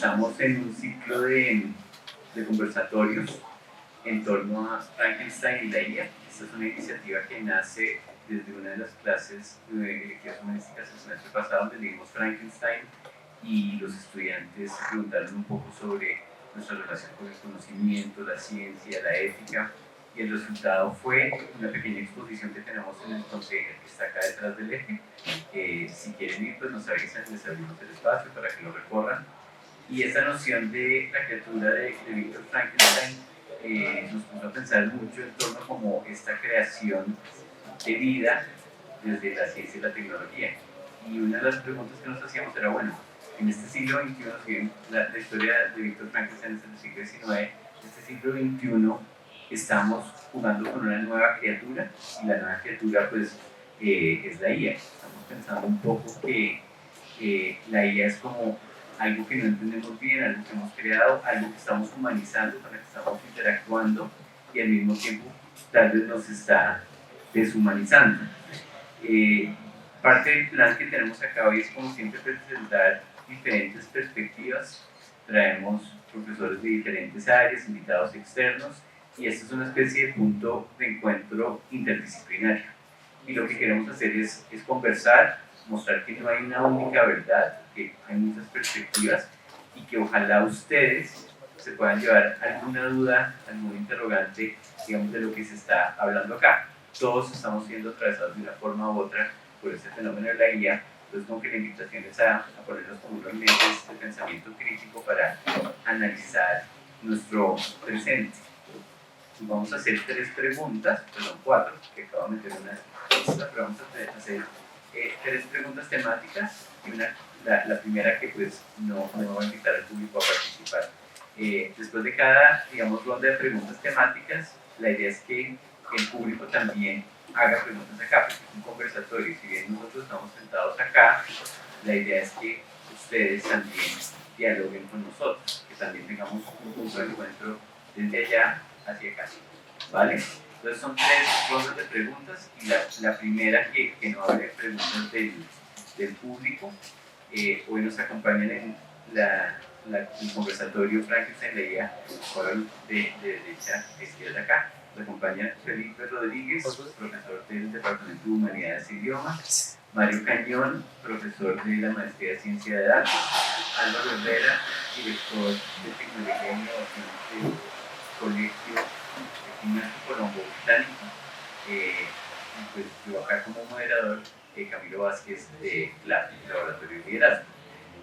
Estamos en un ciclo de conversatorios en torno a Frankenstein y la IA. Esta es una iniciativa que nace desde una de las clases de elegías humanísticas el semestre pasado, donde leímos Frankenstein y los estudiantes preguntaron un poco sobre nuestra relación con el conocimiento, la ciencia, la ética, y el resultado fue una pequeña exposición que tenemos en el container que está acá detrás del eje. Si quieren ir, pues nos avisan, les abrimos el espacio para que lo recorran. Y esa noción de la criatura de Víctor Frankenstein nos puso a pensar mucho en torno a como esta creación de vida desde la ciencia y la tecnología. Y una de las preguntas que nos hacíamos era, bueno, en este siglo XXI, si la historia de Víctor Frankenstein es del siglo XIX, en este siglo XXI estamos jugando con una nueva criatura, y la nueva criatura pues es la IA. Estamos pensando un poco que la IA es como algo que no entendemos bien, algo que hemos creado, algo que estamos humanizando, con el que estamos interactuando, y al mismo tiempo tal vez nos está deshumanizando. Parte del plan que tenemos acá hoy es, como siempre, presentar diferentes perspectivas. Traemos profesores de diferentes áreas, invitados externos, y esto es una especie de punto de encuentro interdisciplinario. Y lo que queremos hacer es conversar, mostrar que no hay una única verdad, que hay muchas perspectivas, y que ojalá ustedes se puedan llevar alguna duda, algún interrogante, digamos, de lo que se está hablando acá. Todos estamos siendo atravesados de una forma u otra por este fenómeno de la guía, entonces como que la invitación es a ponernos como unos lentes de pensamiento crítico para analizar nuestro presente. Y vamos a hacer 4, que acabo de meter una extra, pero vamos a hacer 3 preguntas temáticas, y la primera que pues no va a invitar al público a participar. Después de cada, digamos, ronda de preguntas temáticas, la idea es que el público también haga preguntas acá, porque es un conversatorio. Si bien nosotros estamos sentados acá, la idea es que ustedes también dialoguen con nosotros, que también tengamos un punto de encuentro desde allá hacia acá, ¿vale? Entonces son 3 rondas de preguntas, y la primera que no hable preguntas del público. Hoy nos acompañan en el conversatorio Frankenstein leía de derecha a izquierda acá. Nos acompaña Felipe Rodríguez, profesor del Departamento de Humanidades e Idiomas; Mario Cañón, profesor de la Maestría de Ciencia de Datos; Álvaro Herrera, director de Tecnología e Innovación del Colegio Ignacio Colombo Británico; y pues yo acá como moderador, Camilo Vázquez, de Laboratorio de Liderazgo.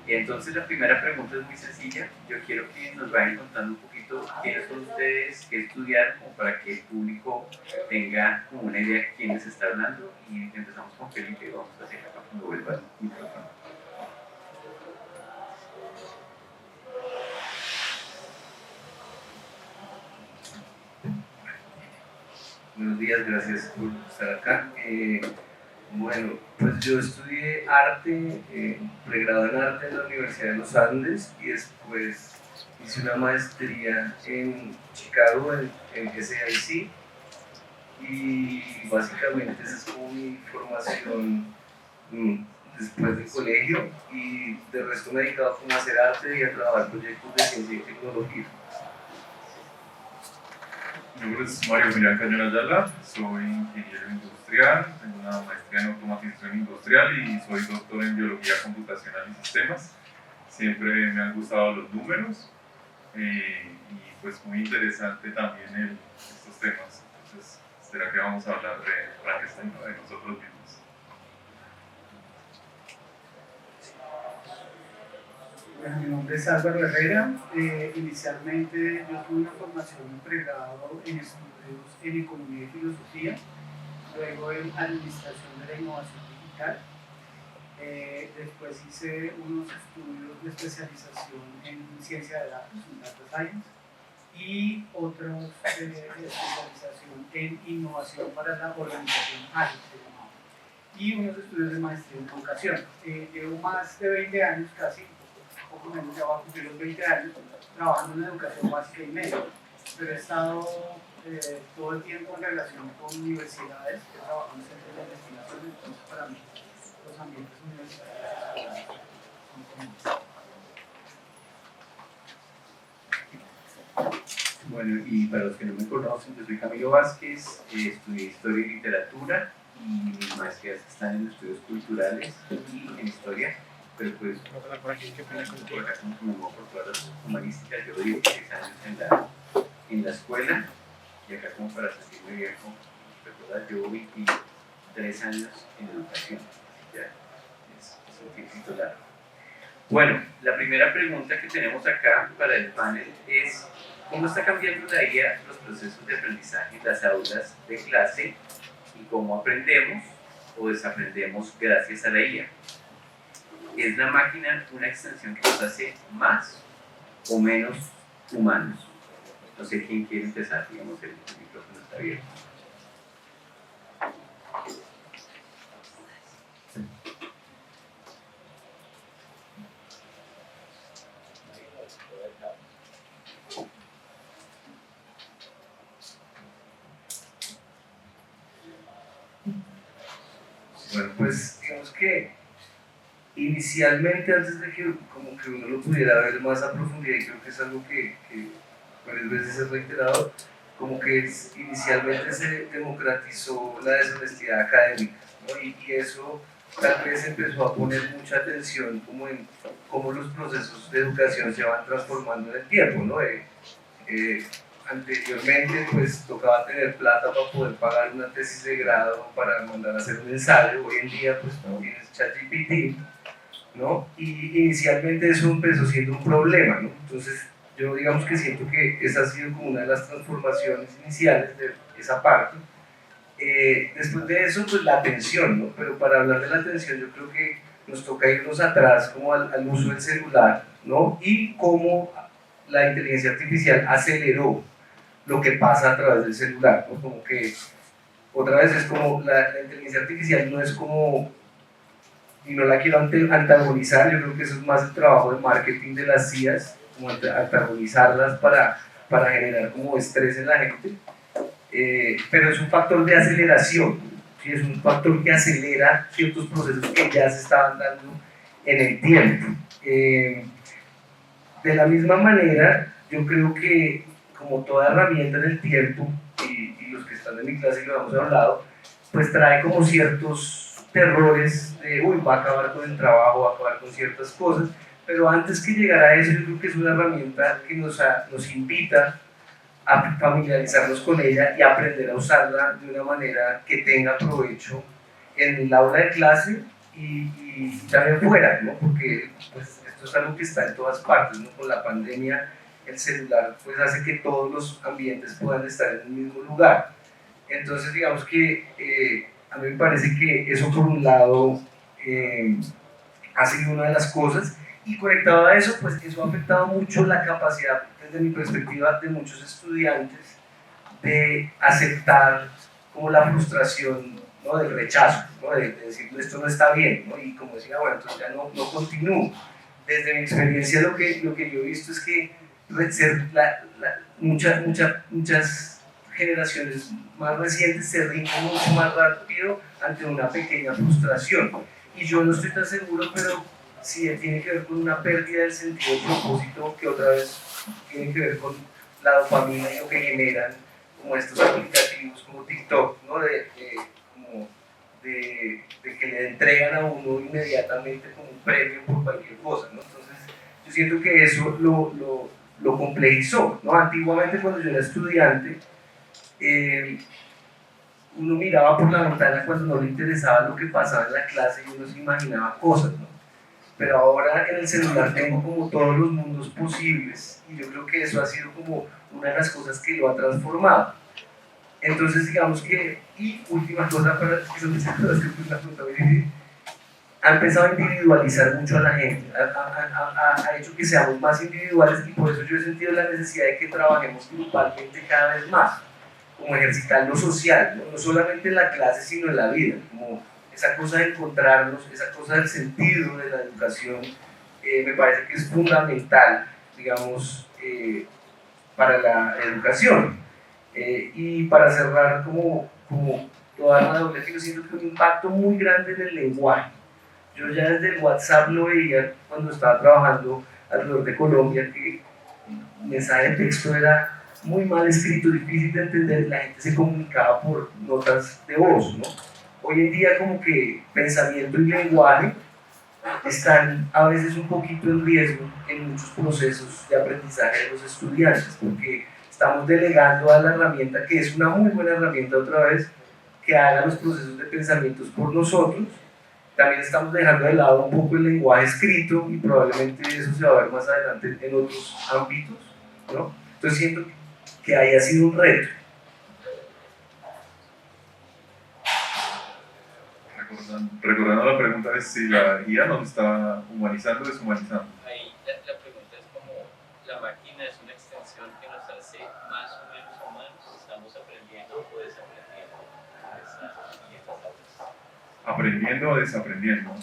Entonces la primera pregunta es muy sencilla. Yo quiero que nos vayan contando un poquito quiénes son ustedes, qué estudiaron, como para que el público tenga como una idea de quién les está hablando. Y empezamos con Felipe y vamos hacia acá cuando vuelva el micrófono. Buenos días, gracias por estar acá. Bueno, pues yo estudié arte, pregrado en arte en la Universidad de los Andes, y después hice una maestría en Chicago, en SAIC, y básicamente esa es como mi formación después del colegio, y de resto me he dedicado como a hacer arte y a trabajar proyectos de ciencia y tecnología. Mi nombre es Mario Millán Cañón Ayala, soy ingeniero industrial, tengo una maestría en automatización industrial y soy doctor en biología computacional y sistemas. Siempre me han gustado los números y pues muy interesante también estos temas. Entonces, ¿será que vamos a hablar de Frankenstein o de nosotros mismos? Bueno, mi nombre es Álvaro Herrera. Inicialmente yo tuve una formación en pregrado en estudios en Economía y Filosofía, luego en Administración de la Innovación Digital. Después hice unos estudios de especialización en Ciencia de Datos, en Data Science, y otros de especialización en Innovación para la Organización ágil, y unos estudios de maestría en educación. Llevo más de 20 años, casi poco menos, ya va a cumplir los 20 años, trabajando en educación básica y media, pero he estado todo el tiempo en relación con universidades, he trabajado en centros de investigación, entonces para mí los ambientes universitarios son comunes. Bueno, y para los que no me conocen, yo soy Camilo Vázquez, estudié Historia y Literatura y mis maestrías están en estudios culturales y en Historia, pero pues por acá como que me muevo por todas las humanísticas. Yo llevo 16 años en la escuela y acá como para sentirme viejo, ¿verdad? Llevo 23 años en educación, ya es un tiempito largo. Bueno, la primera pregunta que tenemos acá para el panel es: ¿cómo está cambiando la IA los procesos de aprendizaje en las aulas de clase y cómo aprendemos o desaprendemos gracias a la IA? ¿Es la máquina una extensión que nos hace más o menos humanos? No sé quién quiere empezar, digamos, el micrófono está abierto. Bueno, pues digamos que inicialmente, antes de que como que uno lo pudiera ver más a profundidad, y creo que es algo que varias veces es reiterado, como que inicialmente se democratizó la deshonestidad académica, ¿no? Y eso tal vez empezó a poner mucha atención como en cómo los procesos de educación se van transformando en el tiempo, ¿no? Anteriormente pues tocaba tener plata para poder pagar una tesis de grado, para mandar a hacer un ensayo. Hoy en día pues tienes ChatGPT, ¿no? Y inicialmente eso empezó siendo un problema, ¿no? Entonces yo digamos que siento que esa ha sido como una de las transformaciones iniciales de esa parte. Después de eso pues la atención, ¿no? Pero para hablar de la atención yo creo que nos toca irnos atrás como al uso del celular, ¿no? Y cómo la inteligencia artificial aceleró lo que pasa a través del celular, ¿no? Como que otra vez es como la inteligencia artificial no es como, y no la quiero antagonizar, yo creo que eso es más el trabajo de marketing de las CIAs, como antagonizarlas para generar como estrés en la gente, pero es un factor de aceleración, ¿sí? Es un factor que acelera ciertos procesos que ya se estaban dando en el tiempo. De la misma manera, yo creo que como toda herramienta en el tiempo, y los que están en mi clase y lo hemos hablado, pues trae como ciertos terrores de, uy, va a acabar con el trabajo, va a acabar con ciertas cosas, pero antes que llegar a eso, yo creo que es una herramienta que nos invita a familiarizarnos con ella y aprender a usarla de una manera que tenga provecho en el aula de clase y también fuera, ¿no? Porque pues, esto es algo que está en todas partes, ¿no? Con la pandemia el celular pues hace que todos los ambientes puedan estar en el mismo lugar. Entonces digamos que a mí me parece que eso por un lado ha sido una de las cosas, y conectado a eso pues eso ha afectado mucho la capacidad desde mi perspectiva de muchos estudiantes de aceptar como la frustración, ¿no? Del rechazo, ¿no? De decir esto no está bien, ¿no? Y como decía, bueno, entonces ya no continúo. Desde mi experiencia lo que yo he visto es que muchas generaciones más recientes se rinden mucho más rápido ante una pequeña frustración. Y yo no estoy tan seguro, pero sí tiene que ver con una pérdida del sentido de propósito, que otra vez tiene que ver con la dopamina y lo que generan como estos aplicativos como TikTok, ¿no? de que le entregan a uno inmediatamente como un premio por cualquier cosa, ¿no? Entonces yo siento que eso lo complejizó, ¿no? Antiguamente cuando yo era estudiante, uno miraba por la ventana cuando no le interesaba lo que pasaba en la clase y uno se imaginaba cosas, ¿no? Pero ahora en el celular tengo como todos los mundos posibles, y yo creo que eso ha sido como una de las cosas que lo ha transformado. Entonces digamos que, y última cosa, para que son muchas cosas que pues, la pregunta muy difícil, ha empezado a individualizar mucho a la gente, ha hecho que seamos más individuales, y por eso yo he sentido la necesidad de que trabajemos grupalmente cada vez más, como ejercitar lo social, ¿no? No solamente en la clase sino en la vida, como esa cosa de encontrarnos, esa cosa del sentido de la educación, me parece que es fundamental, digamos, para la educación. Y para cerrar como toda la doble, yo siento que un impacto muy grande en el lenguaje. Yo ya desde el WhatsApp lo veía cuando estaba trabajando alrededor de Colombia, que el mensaje de texto era muy mal escrito, difícil de entender, la gente se comunicaba por notas de voz, ¿no? Hoy en día como que pensamiento y lenguaje están a veces un poquito en riesgo en muchos procesos de aprendizaje de los estudiantes, porque estamos delegando a la herramienta, que es una muy buena herramienta otra vez, que haga los procesos de pensamientos por nosotros. También estamos dejando de lado un poco el lenguaje escrito y probablemente eso se va a ver más adelante en otros ámbitos, ¿no? Entonces siento que haya sido un reto. Recordando la pregunta de si la IA nos está humanizando o deshumanizando. Ahí la pregunta es como, ¿la máquina es una extensión que nos hace más o menos humanos? ¿Estamos aprendiendo o desaprendiendo esas aulas? Aprendiendo o desaprendiendo.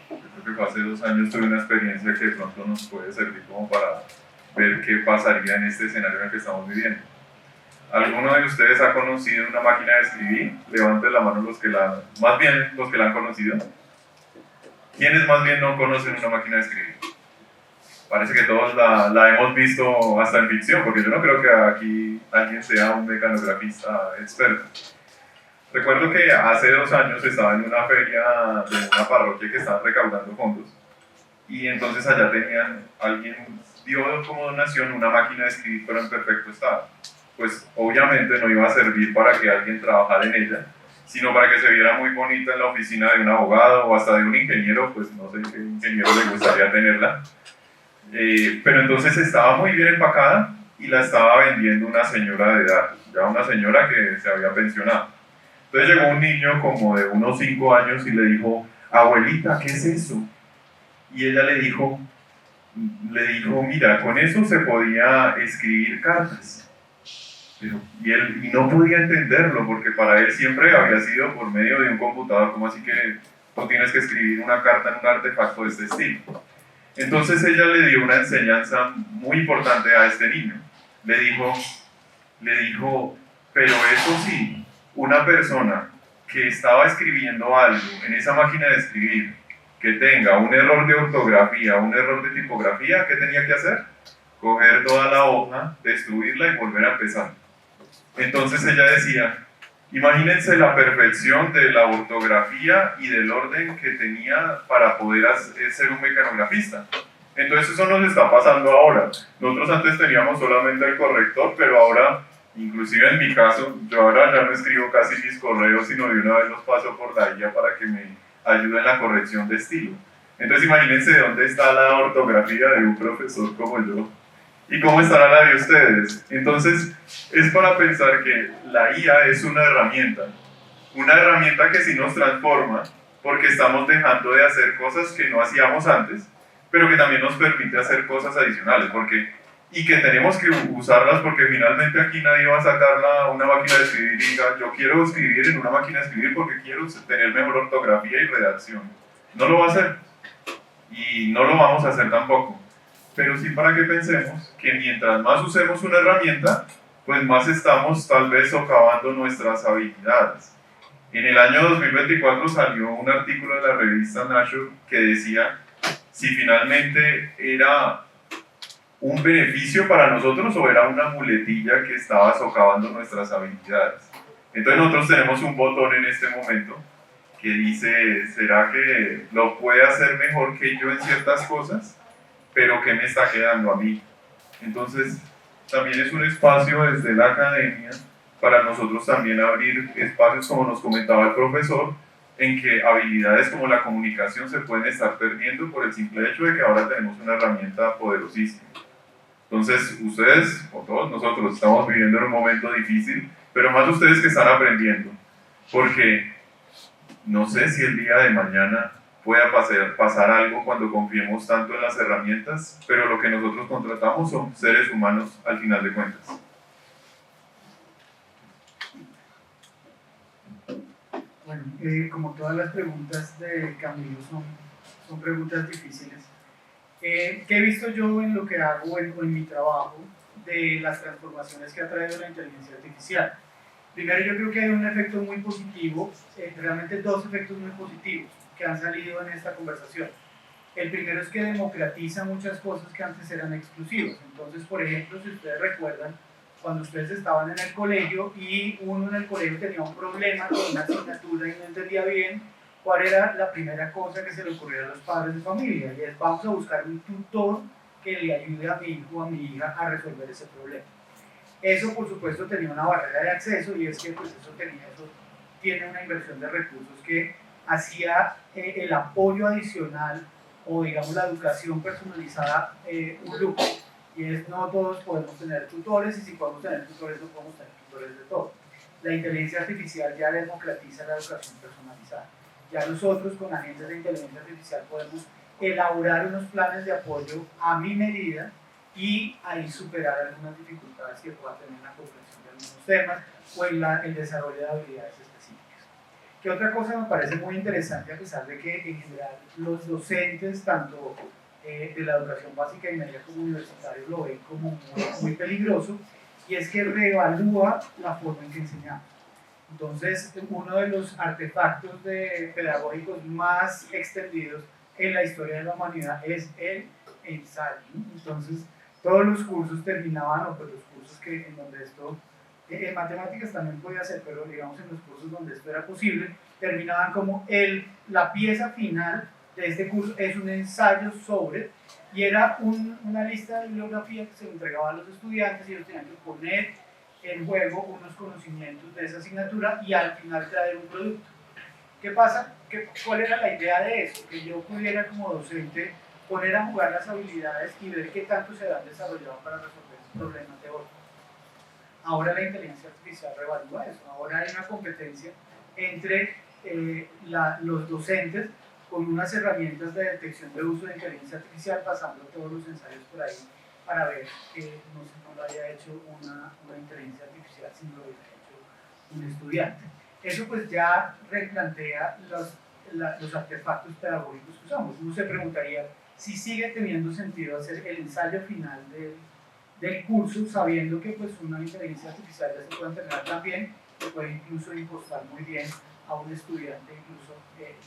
Yo creo que fue hace 2 años tuve una experiencia que de pronto nos puede servir como para ver qué pasaría en este escenario en el que estamos viviendo. ¿Alguno de ustedes ha conocido una máquina de escribir? Levanten la mano más bien los que la han conocido. ¿Quiénes más bien no conocen una máquina de escribir? Parece que todos la hemos visto hasta en ficción, porque yo no creo que aquí alguien sea un mecanografista experto. Recuerdo que hace 2 años estaba en una feria de una parroquia que estaban recaudando fondos y entonces allá alguien dio como donación una máquina de escribir pero en perfecto estado. Pues obviamente no iba a servir para que alguien trabajara en ella, sino para que se viera muy bonita en la oficina de un abogado o hasta de un ingeniero, pues no sé qué ingeniero le gustaría tenerla. Pero entonces estaba muy bien empacada y la estaba vendiendo una señora de edad, ya una señora que se había pensionado. Entonces llegó un niño como de unos 5 años y le dijo, abuelita, ¿qué es eso? Y ella le dijo, mira, con eso se podía escribir cartas. Y no podía entenderlo porque para él siempre había sido por medio de un computador, como así que tú tienes que escribir una carta en un artefacto de este estilo. Entonces ella le dio una enseñanza muy importante a este niño. Le dijo, pero eso sí, una persona que estaba escribiendo algo en esa máquina de escribir, que tenga un error de ortografía, un error de tipografía, ¿qué tenía que hacer? Coger toda la hoja, destruirla y volver a empezar. Entonces ella decía, imagínense la perfección de la ortografía y del orden que tenía para poder ser un mecanografista. Entonces eso nos está pasando ahora. Nosotros antes teníamos solamente el corrector, pero ahora, inclusive en mi caso, yo ahora ya no escribo casi mis correos, sino de una vez los paso por la IA para que me ayude en la corrección de estilo. Entonces imagínense dónde está la ortografía de un profesor como yo y cómo estará la de ustedes. Entonces es para pensar que la IA es una herramienta que sí nos transforma porque estamos dejando de hacer cosas que no hacíamos antes, pero que también nos permite hacer cosas adicionales y que tenemos que usarlas porque finalmente aquí nadie va a sacar una máquina de escribir y diga yo quiero escribir en una máquina de escribir porque quiero tener mejor ortografía y redacción. No lo va a hacer y no lo vamos a hacer tampoco, pero sí para que pensemos que mientras más usemos una herramienta, pues más estamos tal vez socavando nuestras habilidades. En el año 2024 salió un artículo de la revista Nature que decía si finalmente era un beneficio para nosotros o era una muletilla que estaba socavando nuestras habilidades. Entonces nosotros tenemos un botón en este momento que dice, ¿será que lo puede hacer mejor que yo en ciertas cosas? Pero ¿qué me está quedando a mí? Entonces también es un espacio desde la academia para nosotros también abrir espacios, como nos comentaba el profesor, en que habilidades como la comunicación se pueden estar perdiendo por el simple hecho de que ahora tenemos una herramienta poderosísima. Entonces, ustedes, o todos nosotros, estamos viviendo en un momento difícil, pero más ustedes que están aprendiendo, porque no sé si el día de mañana pueda pasar algo cuando confiemos tanto en las herramientas, pero lo que nosotros contratamos son seres humanos al final de cuentas. Bueno, como todas las preguntas de Camilo son preguntas difíciles. ¿Qué he visto yo en lo que hago en mi trabajo de las transformaciones que ha traído la inteligencia artificial? Primero, yo creo que hay un efecto muy positivo, realmente 2 efectos muy positivos que han salido en esta conversación. El primero es que democratiza muchas cosas que antes eran exclusivas. Entonces, por ejemplo, si ustedes recuerdan, cuando ustedes estaban en el colegio y uno en el colegio tenía un problema con una asignatura y no entendía bien, ¿cuál era la primera cosa que se le ocurrió a los padres de familia? Y es, vamos a buscar un tutor que le ayude a mi hijo o a mi hija a resolver ese problema. Eso, por supuesto, tenía una barrera de acceso, y es que pues, eso tiene una inversión de recursos que hacía el apoyo adicional o, digamos, la educación personalizada un lujo. Y es, no todos podemos tener tutores, y si podemos tener tutores, no podemos tener tutores de todo. La inteligencia artificial ya democratiza la educación personalizada. Ya nosotros, con agencias de inteligencia artificial, podemos elaborar unos planes de apoyo a mi medida y ahí superar algunas dificultades que pueda tener en la comprensión de algunos temas o en el desarrollo de habilidades específicas. ¿Qué otra cosa me parece muy interesante, a pesar de que en general los docentes, tanto de la educación básica y media como universitarios, lo ven como muy peligroso? Y es que reevalúa la forma en que enseñamos. Entonces, uno de los artefactos pedagógicos más extendidos en la historia de la humanidad es el ensayo. Entonces, todos los cursos terminaban, o pues los cursos en donde esto, en matemáticas también podía ser, pero digamos en los cursos donde esto era posible, terminaban como la pieza final de este curso es un ensayo sobre, y era una lista de bibliografía que se le entregaba a los estudiantes, y ellos tenían que poner en juego unos conocimientos de esa asignatura y al final traer un producto. ¿Qué pasa? ¿Cuál era la idea de eso? Que yo pudiera, como docente, poner a jugar las habilidades y ver qué tanto se han desarrollado para resolver problemas teóricos. Ahora la inteligencia artificial revalúa eso. Ahora hay una competencia entre los docentes con unas herramientas de detección de uso de inteligencia artificial, pasando todos los ensayos por ahí para ver que no lo haya hecho una inteligencia artificial, sino lo haya hecho un estudiante. Eso pues ya replantea los artefactos pedagógicos que usamos. Uno se preguntaría si sigue teniendo sentido hacer el ensayo final del curso, sabiendo que pues una inteligencia artificial ya se puede entrenar también, que puede incluso impostar muy bien a un estudiante, incluso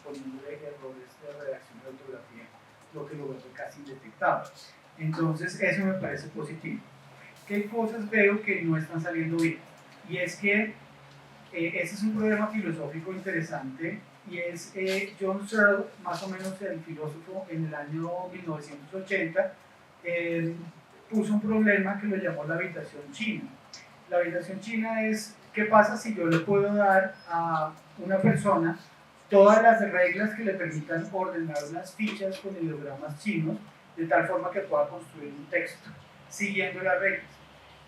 poniéndole errores de redacción de ortografía, lo que lo vuelve casi indetectable. Entonces eso me parece positivo. ¿Qué cosas veo que no están saliendo bien? Y es que ese es un problema filosófico interesante, y es John Searle, más o menos el filósofo, en el año 1980, puso un problema que lo llamó la habitación china. La habitación china es, ¿qué pasa si yo le puedo dar a una persona todas las reglas que le permitan ordenar unas fichas con ideogramas chinos, de tal forma que pueda construir un texto siguiendo las reglas,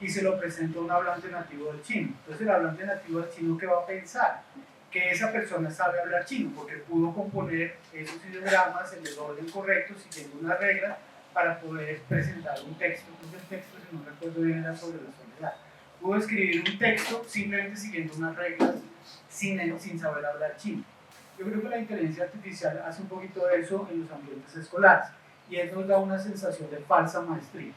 y se lo presento a un hablante nativo del chino? Entonces el hablante nativo del chino, ¿qué va a pensar? Que esa persona sabe hablar chino, porque pudo componer esos ideogramas en el orden correcto, siguiendo unas reglas, para poder presentar un texto. Entonces el texto, si no recuerdo bien, era sobre la soledad. Pudo escribir un texto simplemente siguiendo unas reglas, sin saber hablar chino. Yo creo que la inteligencia artificial hace un poquito de eso en los ambientes escolares, y eso nos da una sensación de falsa maestría.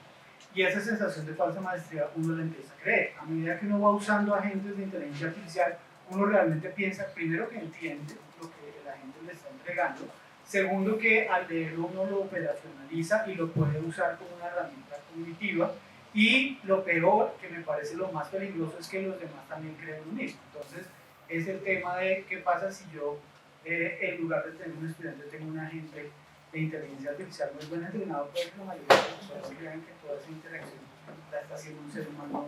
Y esa sensación de falsa maestría uno la empieza a creer. A medida que uno va usando agentes de inteligencia artificial, uno realmente piensa, primero, que entiende lo que la gente le está entregando, segundo, que al leerlo uno lo operacionaliza y lo puede usar como una herramienta cognitiva, y lo peor, que me parece lo más peligroso, es que los demás también creen lo mismo. Entonces es el tema de qué pasa si yo, en lugar de tener un estudiante, tengo un agente de inteligencia artificial muy buen entrenado, puede que la mayoría de las personas crean que toda esa interacción la está haciendo un ser humano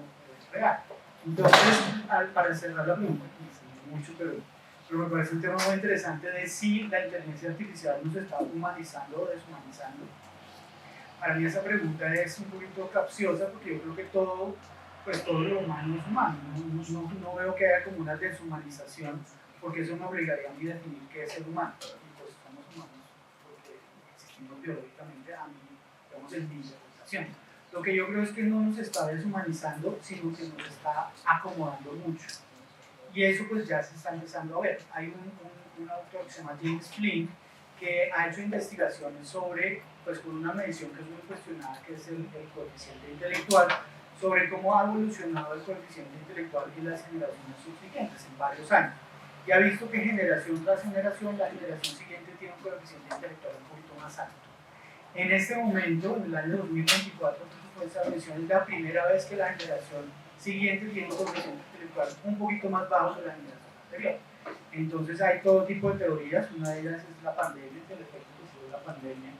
real. Entonces, para cerrar la pregunta, mucho, pero me parece un tema muy interesante de si la inteligencia artificial nos está humanizando o deshumanizando. Para mí esa pregunta es un poquito capciosa, porque yo creo que todo lo humano es humano. No veo que haya como una deshumanización, porque eso me obligaría a mí a definir qué es ser humano. Y pues somos humanos porque existimos biológicamente, digamos, en mi interpretación. Lo que yo creo es que no nos está deshumanizando, sino que nos está acomodando mucho. Y eso pues ya se está empezando a ver. Hay un autor que se llama James Flynn, que ha hecho investigaciones sobre, pues con una medición que es muy cuestionada, que es el coeficiente intelectual, sobre cómo ha evolucionado el coeficiente intelectual en las generaciones subsiguientes en varios años. Y ha visto que generación tras generación, la generación siguiente tiene un coeficiente intelectual un poquito más alto. En este momento, en el año 2024, fue establecida la primera vez que la generación siguiente tiene un coeficiente intelectual un poquito más bajo que la generación anterior. Entonces hay todo tipo de teorías, una de ellas es la pandemia, el efecto que tuvo la pandemia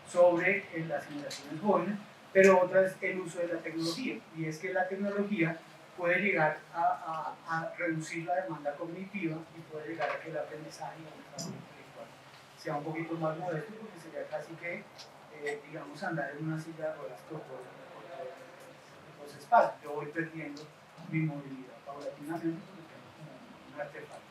sobre las generaciones jóvenes, pero otra es el uso de la tecnología, y es que la tecnología puede llegar a reducir la demanda cognitiva y puede llegar a que el aprendizaje y el desarrollo intelectual sea un poquito más modesto, porque sería casi que, digamos, andar en una silla de ruedas por todos los espacios. Yo voy perdiendo mi movilidad paulatinamente porque tengo como un artefacto.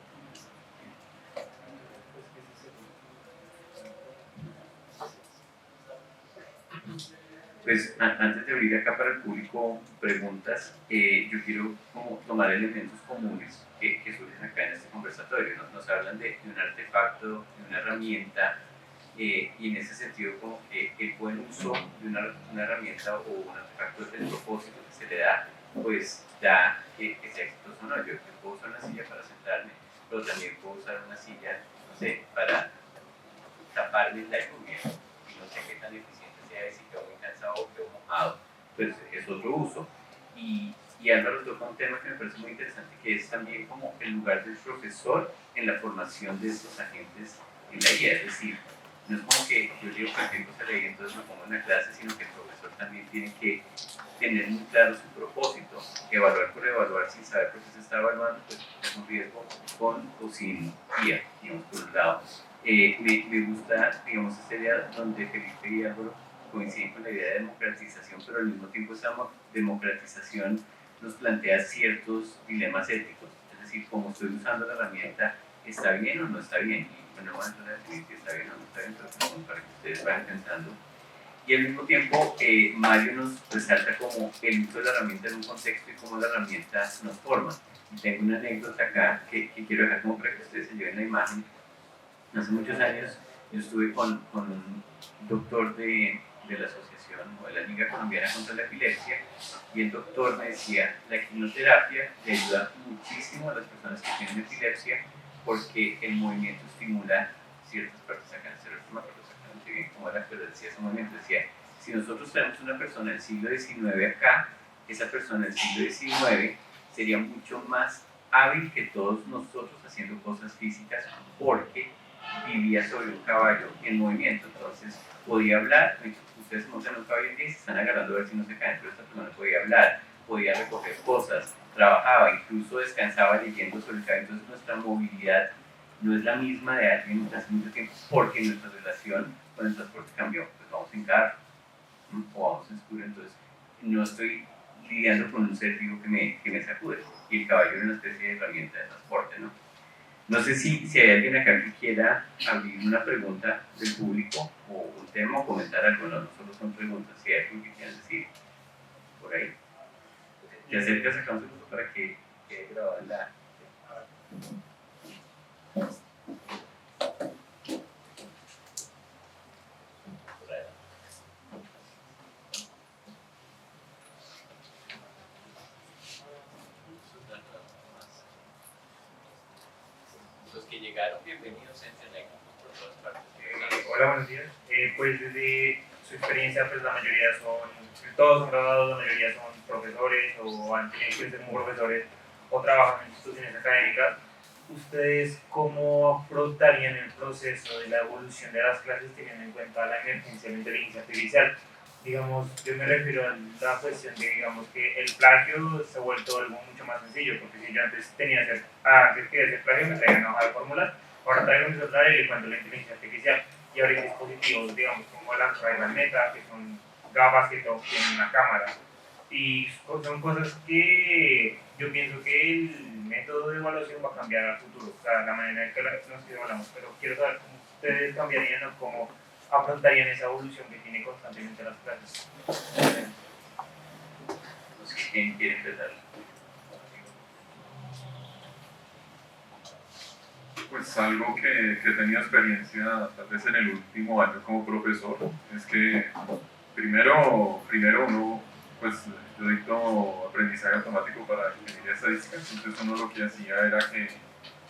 Pues antes de abrir acá para el público preguntas, yo quiero como tomar elementos comunes que surgen acá en este conversatorio. Nos hablan de un artefacto, de una herramienta, y en ese sentido como que el buen uso de una herramienta o un artefacto del propósito que se le da, pues da que sea exitoso o no. Yo puedo usar una silla para sentarme, pero también puedo usar una silla, no sé, para taparme la lluvia, y no sé qué tan eficiente sea, y si quedo muy cansado o quedo mojado, pues es otro uso. Y Álvaro toca un tema que me parece muy interesante, que es también como el lugar del profesor en la formación de estos agentes en la guía. Es decir, no es como que yo llevo cualquier cosa leí, entonces me pongo en la clase, sino que el profesor también tiene que tener muy claro su propósito. Evaluar por evaluar sin saber por qué se está evaluando, pues es un riesgo con o sin guía, digamos, por un lado. Me gusta, digamos, esta idea donde Felipe y Álvaro coinciden con la idea de democratización, pero al mismo tiempo esa democratización nos plantea ciertos dilemas éticos. Es decir, cómo estoy usando la herramienta, ¿está bien o no está bien? Y bueno, vamos a decir que está bien o no está bien, pero para que ustedes vayan pensando. Y al mismo tiempo, Mario nos resalta como el uso de la herramienta en un contexto y cómo la herramienta nos forma. Y tengo una anécdota acá que quiero dejar como para que ustedes se lleven la imagen. Hace muchos años yo estuve con un doctor de la asociación o de la Liga Colombiana contra la Epilepsia, y el doctor me decía, la quimioterapia le ayuda muchísimo a las personas que tienen epilepsia porque el movimiento estimula ciertas partes acá en el cerebro. No me acuerdo exactamente bien cómo era, pero decía ese movimiento, decía, si nosotros tenemos una persona del siglo XIX acá, esa persona del siglo XIX sería mucho más hábil que todos nosotros haciendo cosas físicas porque vivía sobre un caballo en movimiento. Entonces podía hablar, ustedes montan un caballo y se están agarrando a ver si no se caen, pero esta persona podía hablar, podía recoger cosas, trabajaba, incluso descansaba leyendo sobre el caballo. Entonces nuestra movilidad no es la misma de alguien hace mucho tiempo porque nuestra relación con el transporte cambió. Pues vamos en carro o vamos en scooter, entonces no estoy lidiando con un ser vivo que me sacude, y el caballo era una especie de herramienta de transporte, ¿no? No sé si hay alguien acá que quiera abrir una pregunta del público o un tema o comentar algo. No solo son preguntas, si hay algo que quieran decir por ahí. Te acercas acá un segundo para que quede grabada la... Los que llegaron, bienvenidos, entren aquí por todas partes. Hola, buenos días. Pues desde su experiencia, pues la mayoría todos son graduados, la mayoría son profesores o han tenido que ser como profesores o trabajan en instituciones académicas. ¿Ustedes cómo afrontarían el proceso de la evolución de las clases teniendo en cuenta la emergencia de la inteligencia artificial? Digamos, yo me refiero a la cuestión de, digamos, que el plagio se ha vuelto algo mucho más sencillo, porque si yo antes quería hacer plagio, me traían una hoja de fórmulas, ahora traigo mi celular y le cuento la inteligencia artificial. Y ahora hay dispositivos, digamos, como las Ray-Ban Meta, que son gafas que tienen una cámara. Y son cosas que yo pienso que el método de evaluación va a cambiar al futuro, o sea, la manera en que nos evaluamos. Pero quiero saber cómo ustedes cambiarían o cómo afrontarían esa evolución que tiene constantemente las clases. No sé quién quiere empezar. Pues algo que he tenido experiencia tal vez en el último año como profesor es que primero uno, pues yo dicto aprendizaje automático para ingeniería estadística, entonces uno lo que hacía era que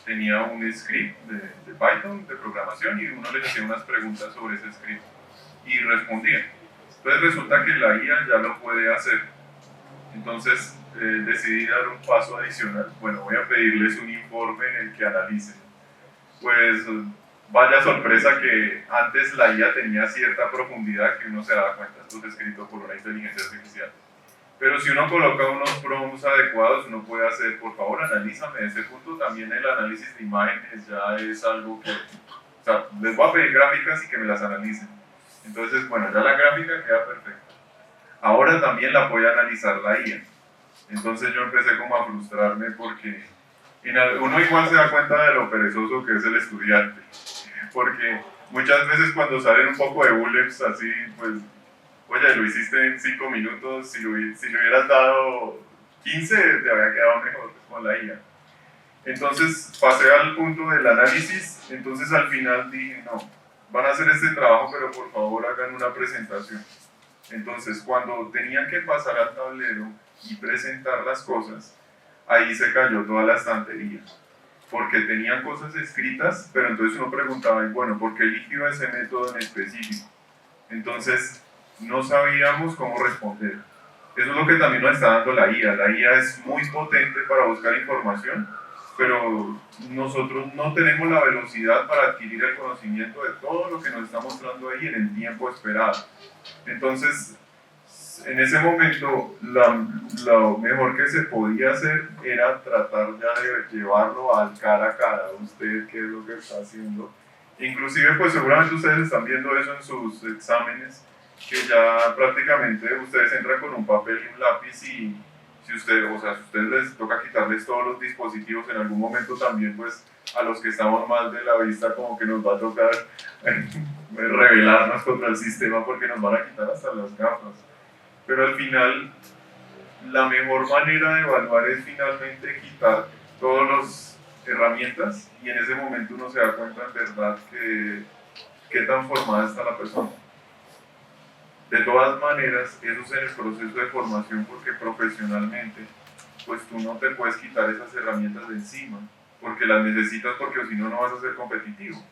tenía un script de Python, de programación, y uno les hacía unas preguntas sobre ese script. y respondía. Entonces resulta que la IA ya lo puede hacer. Entonces decidí dar un paso adicional. Bueno, voy a pedirles un informe en el que analicen. Pues vaya sorpresa que antes la IA tenía cierta profundidad que uno se da cuenta. Esto es escrito por una inteligencia artificial. Pero si uno coloca unos prompts adecuados, uno puede hacer, por favor, analízame de ese punto. También el análisis de imágenes ya es algo que, o sea, les voy a pedir gráficas y que me las analicen. Entonces, bueno, ya la gráfica queda perfecta. Ahora también la voy a analizar la IA. Entonces yo empecé como a frustrarme porque uno igual se da cuenta de lo perezoso que es el estudiante. Porque muchas veces cuando salen un poco de bullets así, pues, oye, lo hiciste en 5 minutos, si le hubieras dado 15 te habría quedado mejor con la IA. Entonces pasé al punto del análisis, entonces al final dije, no, van a hacer este trabajo, pero por favor hagan una presentación. Entonces cuando tenían que pasar al tablero y presentar las cosas, ahí se cayó toda la estantería. Porque tenían cosas escritas, pero entonces uno preguntaba, y bueno, ¿por qué eligió ese método en específico? Entonces no sabíamos cómo responder. Eso es lo que también nos está dando la IA. La IA es muy potente para buscar información, pero nosotros no tenemos la velocidad para adquirir el conocimiento de todo lo que nos está mostrando ahí en el tiempo esperado. Entonces, en ese momento, lo mejor que se podía hacer era tratar ya de llevarlo al cara a cara. Usted, ¿qué es lo que está haciendo? Inclusive, pues seguramente ustedes están viendo eso en sus exámenes, que ya prácticamente ustedes entran con un papel y un lápiz y si ustedes les toca quitarles todos los dispositivos en algún momento también, pues a los que estamos mal de la vista como que nos va a tocar rebelarnos contra el sistema porque nos van a quitar hasta las gafas. Pero al final, la mejor manera de evaluar es finalmente quitar todas las herramientas y en ese momento uno se da cuenta en verdad que qué tan formada está la persona. De todas maneras, eso es en el proceso de formación porque profesionalmente, pues tú no te puedes quitar esas herramientas de encima, porque las necesitas porque si no, no vas a ser competitivo.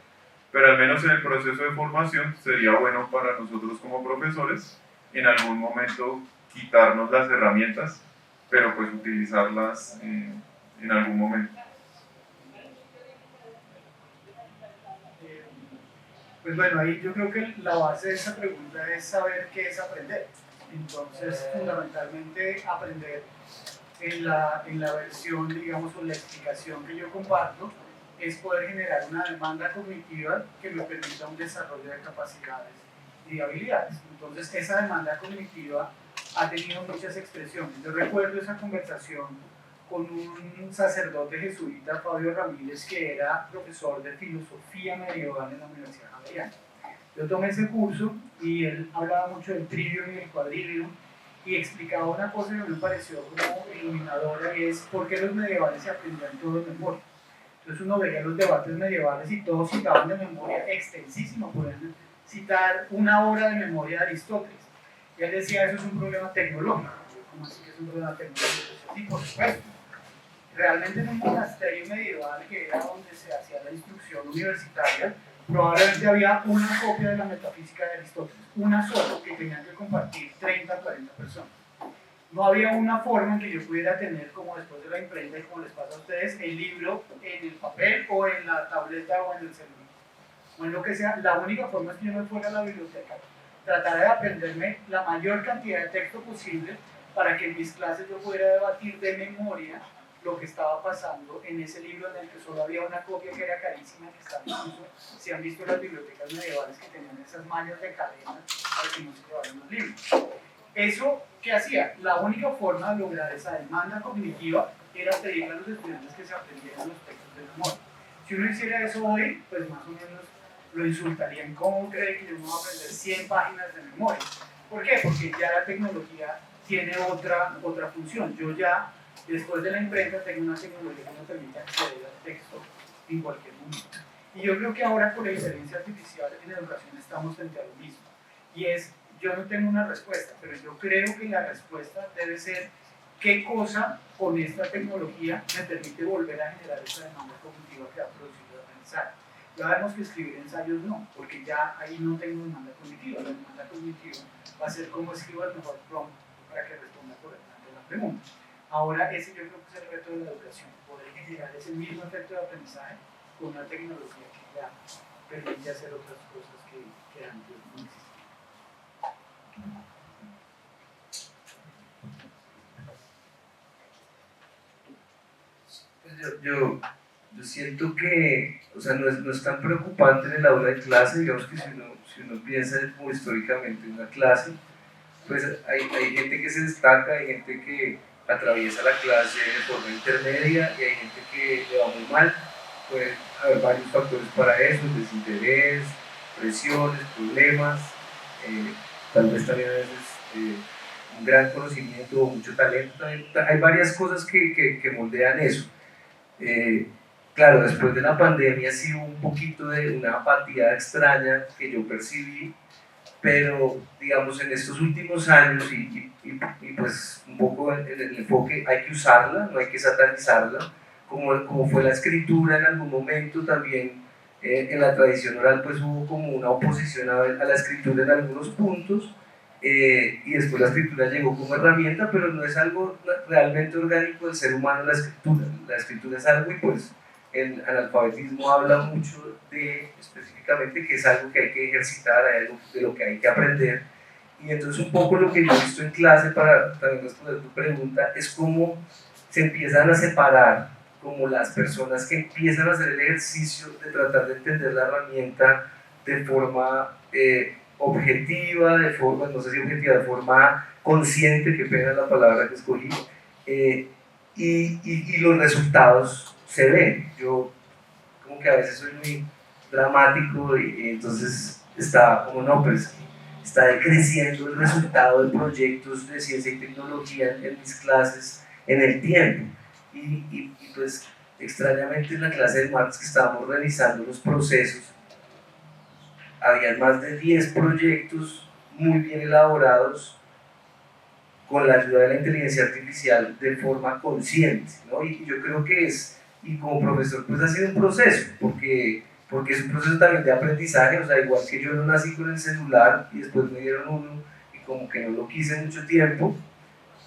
Pero al menos en el proceso de formación sería bueno para nosotros como profesores en algún momento quitarnos las herramientas, pero pues utilizarlas en algún momento. Pues bueno, ahí yo creo que la base de esa pregunta es saber qué es aprender. Entonces, fundamentalmente, aprender en la versión, digamos, o la explicación que yo comparto, es poder generar una demanda cognitiva que me permita un desarrollo de capacidades y de habilidades. Entonces, esa demanda cognitiva ha tenido muchas expresiones. Yo recuerdo esa conversación con un sacerdote jesuita, Fabio Ramírez, que era profesor de filosofía medieval en la Universidad Javeriana. Yo tomé ese curso y él hablaba mucho del trivium y del quadrivium y explicaba una cosa que me pareció como iluminadora y es por qué los medievales se aprendían todo de memoria. Entonces uno veía los debates medievales y todos citaban de memoria extensísimo, podían citar 1 hora de memoria de Aristóteles. Y él decía, eso es un problema tecnológico. ¿Cómo así que es un problema tecnológico? Sí, por supuesto. Realmente en un monasterio medieval, que era donde se hacía la instrucción universitaria, probablemente había una copia de la metafísica de Aristóteles, una sola, que tenían que compartir 30 o 40 personas. No había una forma en que yo pudiera tener, como después de la imprenta y como les pasa a ustedes, el libro en el papel o en la tableta o en el celular, o en lo que sea. La única forma es que yo me fuera a la biblioteca, tratara de aprenderme la mayor cantidad de texto posible para que en mis clases yo pudiera debatir de memoria lo que estaba pasando en ese libro en el que solo había una copia que era carísima, que estaba incluso, si han visto las bibliotecas medievales que tenían esas mallas de cadena para que no se llevaran los libros. Eso, ¿qué hacía? La única forma de lograr esa demanda cognitiva era pedirle a los estudiantes que se aprendieran los textos de memoria. Si uno hiciera eso hoy, pues más o menos lo insultarían. ¿Cómo cree que yo me voy a aprender 100 páginas de memoria? ¿Por qué? Porque ya la tecnología tiene otra función. Yo ya, después de la imprenta, tengo una tecnología que me permite acceder al texto en cualquier momento. Y yo creo que ahora con la inteligencia artificial en educación estamos frente a lo mismo. Y es, yo no tengo una respuesta, pero yo creo que la respuesta debe ser qué cosa con esta tecnología me permite volver a generar esa demanda cognitiva que ha producido el aprendizaje. Ya vemos que escribir ensayos no, porque ya ahí no tengo demanda cognitiva. La demanda cognitiva va a ser cómo escribo el mejor prompt para que responda correctamente la pregunta. Ahora, ese yo creo que es el reto de la educación, poder generar ese mismo efecto de aprendizaje con una tecnología que ya permite hacer otras cosas que antes no existían. Pues yo siento que, o sea, no es tan preocupante en el aula de clase, digamos que si uno piensa como históricamente en una clase, pues hay gente que se destaca, hay gente que atraviesa la clase de forma intermedia y hay gente que le va muy mal. Puede haber varios factores para eso, desinterés, presiones, problemas, tal vez también a veces un gran conocimiento o mucho talento. Hay varias cosas que moldean eso. Claro, después de la pandemia sí hubo un poquito de una apatía extraña que yo percibí, pero digamos en estos últimos años y pues un poco en el enfoque hay que usarla, no hay que satanizarla, como fue la escritura en algún momento también en la tradición oral pues hubo como una oposición a la escritura en algunos puntos y después la escritura llegó como herramienta, pero no es algo realmente orgánico del ser humano la escritura es algo y pues el analfabetismo habla mucho de específicamente que es algo que hay que ejercitar, hay algo de lo que hay que aprender. Y entonces un poco lo que yo he visto en clase para también responder tu pregunta es cómo se empiezan a separar como las personas que empiezan a hacer el ejercicio de tratar de entender la herramienta de forma objetiva, de forma, no sé si objetiva, de forma consciente, que pena la palabra que escogí, y los resultados se ven. Yo como que a veces soy muy dramático y entonces está como no, pues está decreciendo el resultado de proyectos de ciencia y tecnología en mis clases en el tiempo. Y pues extrañamente en la clase de Marx que estábamos revisando los procesos, había más de 10 proyectos muy bien elaborados con la ayuda de la inteligencia artificial de forma consciente, ¿no? Y yo creo que y como profesor pues ha sido un proceso, porque es un proceso también de aprendizaje, o sea, igual que yo no nací con el celular y después me dieron uno y como que no lo quise mucho tiempo,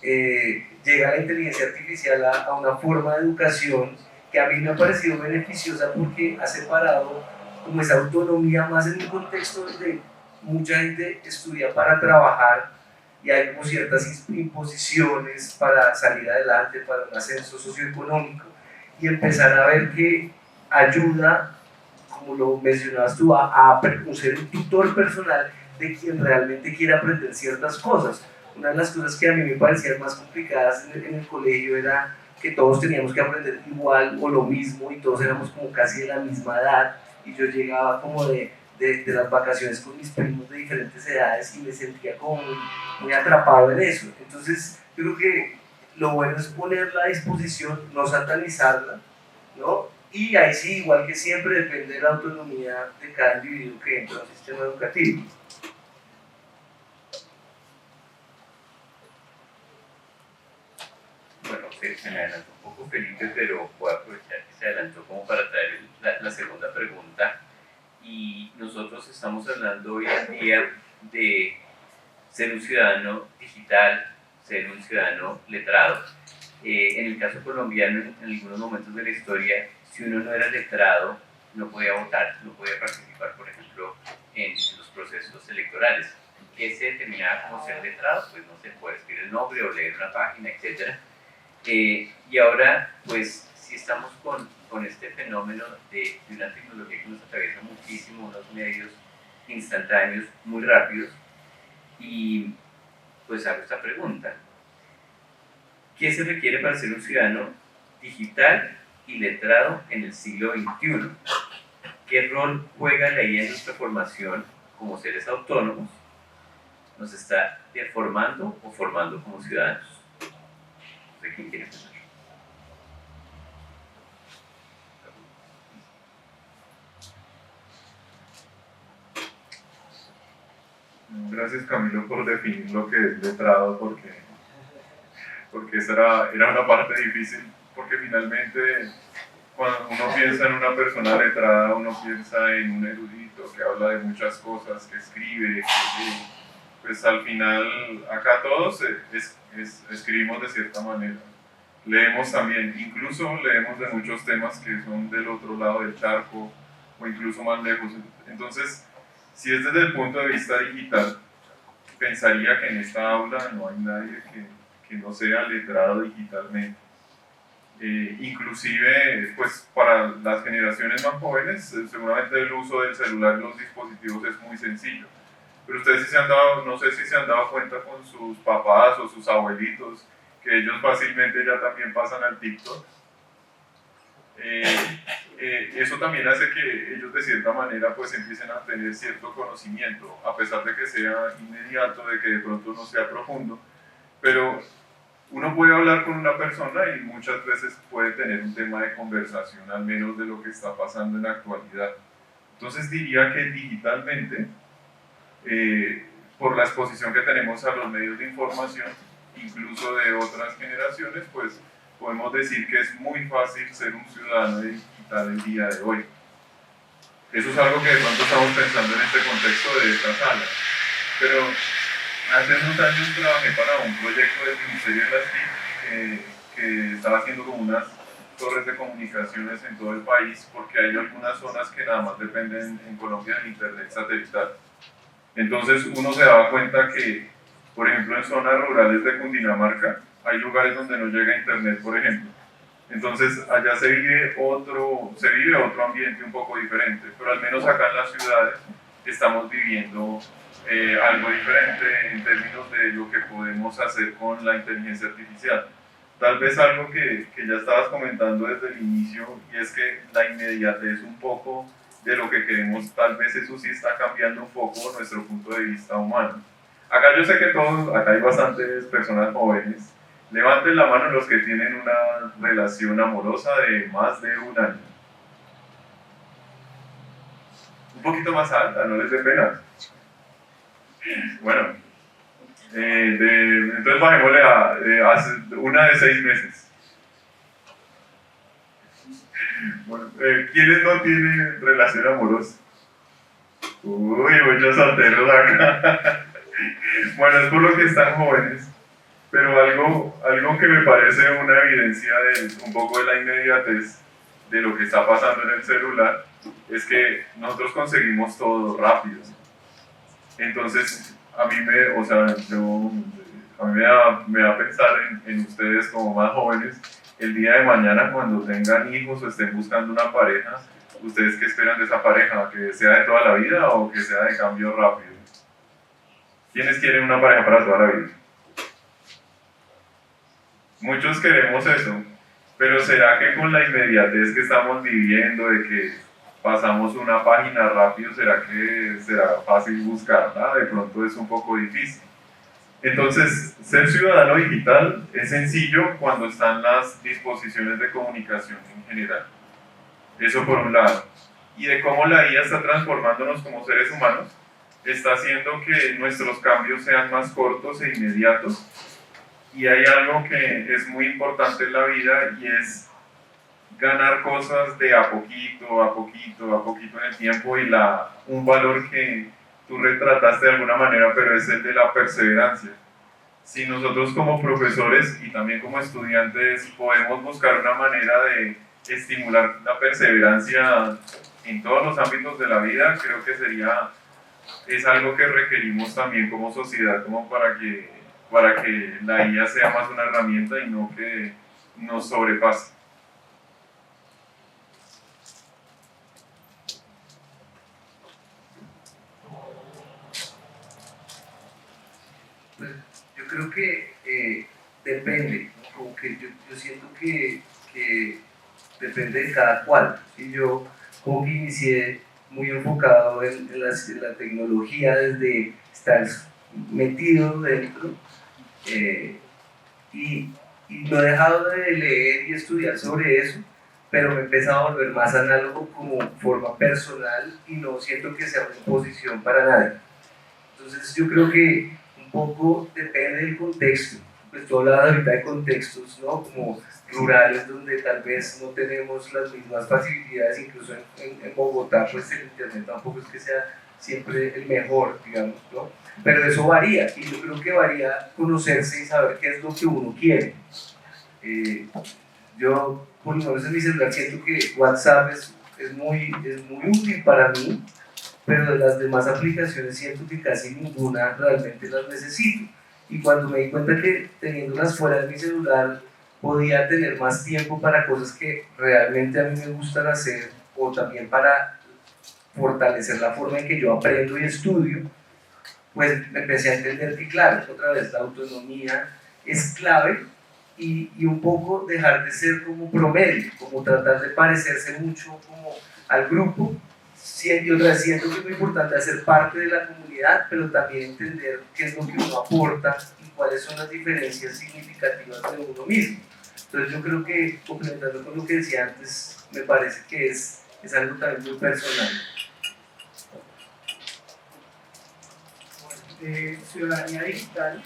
llega la inteligencia artificial a una forma de educación que a mí me ha parecido beneficiosa porque ha separado como esa autonomía más en un contexto donde mucha gente estudia para trabajar y hay como ciertas imposiciones para salir adelante, para un ascenso socioeconómico y empezar a ver que ayuda, como lo mencionabas tú, a ser un tutor personal de quien realmente quiere aprender ciertas cosas. Una de las cosas que a mí me parecían más complicadas en el colegio era que todos teníamos que aprender igual o lo mismo y todos éramos como casi de la misma edad y yo llegaba como de las vacaciones con mis primos de diferentes edades y me sentía como muy atrapado en eso. Entonces yo creo que lo bueno es ponerla a disposición, no satanizarla, ¿no? Y ahí sí, igual que siempre, depende de la autonomía de cada individuo que entra al sistema educativo. Bueno, se me adelantó un poco Felipe, pero voy a aprovechar que se adelantó como para traer la segunda pregunta. Y nosotros estamos hablando hoy en día de ser un ciudadano digital, ser un ciudadano letrado. En el caso colombiano, en algunos momentos de la historia, si uno no era letrado, no podía votar, no podía participar, por ejemplo, en los procesos electorales. ¿Qué se determinaba como ser letrado? Pues no sé, poder escribir el nombre o leer una página, etc. Y ahora, pues, si estamos con este fenómeno de una tecnología que nos atraviesa muchísimo, unos medios instantáneos, muy rápidos, y pues hago esta pregunta. ¿Qué se requiere para ser un ciudadano digital y letrado en el siglo XXI? ¿Qué rol juega la IA en nuestra formación como seres autónomos? ¿Nos está deformando o formando como ciudadanos? No sé quién quiere empezar. Gracias Camilo por definir lo que es letrado, porque esa era una parte difícil, porque finalmente cuando uno piensa en una persona letrada, uno piensa en un erudito que habla de muchas cosas, que escribe, pues al final acá todos escribimos de cierta manera. Leemos también, incluso leemos de muchos temas que son del otro lado del charco o incluso más lejos. Entonces, si es desde el punto de vista digital, pensaría que en esta aula no hay nadie que no sea letrado digitalmente. Inclusive, pues para las generaciones más jóvenes, seguramente el uso del celular y los dispositivos es muy sencillo. Pero ustedes sí se han dado, no sé si se han dado cuenta con sus papás o sus abuelitos, que ellos fácilmente ya también pasan al TikTok. Eso también hace que ellos de cierta manera pues empiecen a tener cierto conocimiento, a pesar de que sea inmediato, de que de pronto no sea profundo, pero uno puede hablar con una persona y muchas veces puede tener un tema de conversación, al menos de lo que está pasando en la actualidad. Entonces diría que digitalmente, por la exposición que tenemos a los medios de información, incluso de otras generaciones, pues podemos decir que es muy fácil ser un ciudadano digital el día de hoy. Eso es algo que de pronto estamos pensando en este contexto de esta sala. Pero hace unos años trabajé para un proyecto del Ministerio de las TIC que estaba haciendo como unas torres de comunicaciones en todo el país, porque hay algunas zonas que nada más dependen en Colombia del internet satelital. Entonces uno se daba cuenta que, por ejemplo, en zonas rurales de Cundinamarca, hay lugares donde no llega internet, por ejemplo. Entonces allá se vive otro ambiente un poco diferente, pero al menos acá en las ciudades estamos viviendo algo diferente en términos de lo que podemos hacer con la inteligencia artificial. Tal vez algo que ya estabas comentando desde el inicio, y es que la inmediatez un poco de lo que queremos, tal vez eso sí está cambiando un poco nuestro punto de vista humano. Acá yo sé que todos, acá hay bastantes personas jóvenes. Levanten la mano los que tienen una relación amorosa de más de un año. Un poquito más alta, no les dé pena. Bueno, entonces bajémosle a una de 6 meses. Bueno, ¿quiénes no tienen relación amorosa? Uy, muchos solteros acá. Bueno, es por lo que están jóvenes, pero algo que me parece una evidencia de un poco de la inmediatez de lo que está pasando en el celular es que nosotros conseguimos todo rápido. Entonces, a mí me da a pensar en ustedes como más jóvenes, el día de mañana cuando tengan hijos o estén buscando una pareja, ¿ustedes qué esperan de esa pareja? ¿Que sea de toda la vida o que sea de cambio rápido? ¿Quiénes quieren una pareja para toda la vida? Muchos queremos eso, pero ¿será que con la inmediatez que estamos viviendo, de que pasamos una página rápido, será que será fácil buscarla? De pronto es un poco difícil. Entonces, ser ciudadano digital es sencillo cuando están las disposiciones de comunicación en general. Eso por un lado. Y de cómo la IA está transformándonos como seres humanos, está haciendo que nuestros cambios sean más cortos e inmediatos. Y hay algo que es muy importante en la vida y es ganar cosas de a poquito, a poquito, a poquito en el tiempo, y un valor que tú retrataste de alguna manera, pero es el de la perseverancia. Si nosotros como profesores y también como estudiantes podemos buscar una manera de estimular la perseverancia en todos los ámbitos de la vida, creo que es algo que requerimos también como sociedad, como para que la IA sea más una herramienta y no que nos sobrepase. Pues yo creo que depende, ¿no? Como que yo siento que depende de cada cual. Y yo como que inicié muy enfocado en la tecnología desde estar metido dentro, y no he dejado de leer y estudiar sobre eso, pero me he empezado a volver más análogo como forma personal y no siento que sea una imposición para nadie. Entonces yo creo que un poco depende del contexto. pues tú hablabas ahorita de contextos, ¿no? Como rurales donde tal vez no tenemos las mismas facilidades, incluso en Bogotá, pues el internet tampoco es que sea siempre el mejor, digamos, ¿no? Pero eso varía, y yo creo que varía conocerse y saber qué es lo que uno quiere. Yo, por lo menos en mi celular, siento que WhatsApp es muy útil para mí, pero de las demás aplicaciones siento que casi ninguna realmente las necesito. Y cuando me di cuenta que teniéndolas fuera de mi celular podía tener más tiempo para cosas que realmente a mí me gustan hacer, o también para fortalecer la forma en que yo aprendo y estudio, pues me empecé a entender que, claro, otra vez la autonomía es clave, y un poco dejar de ser como promedio, como tratar de parecerse mucho como al grupo. Y otra vez siento que es muy importante hacer parte de la comunidad, pero también entender qué es lo que uno aporta y cuáles son las diferencias significativas de uno mismo. Entonces yo creo que, complementando con lo que decía antes, me parece que es algo también muy personal. Ciudadanía digital,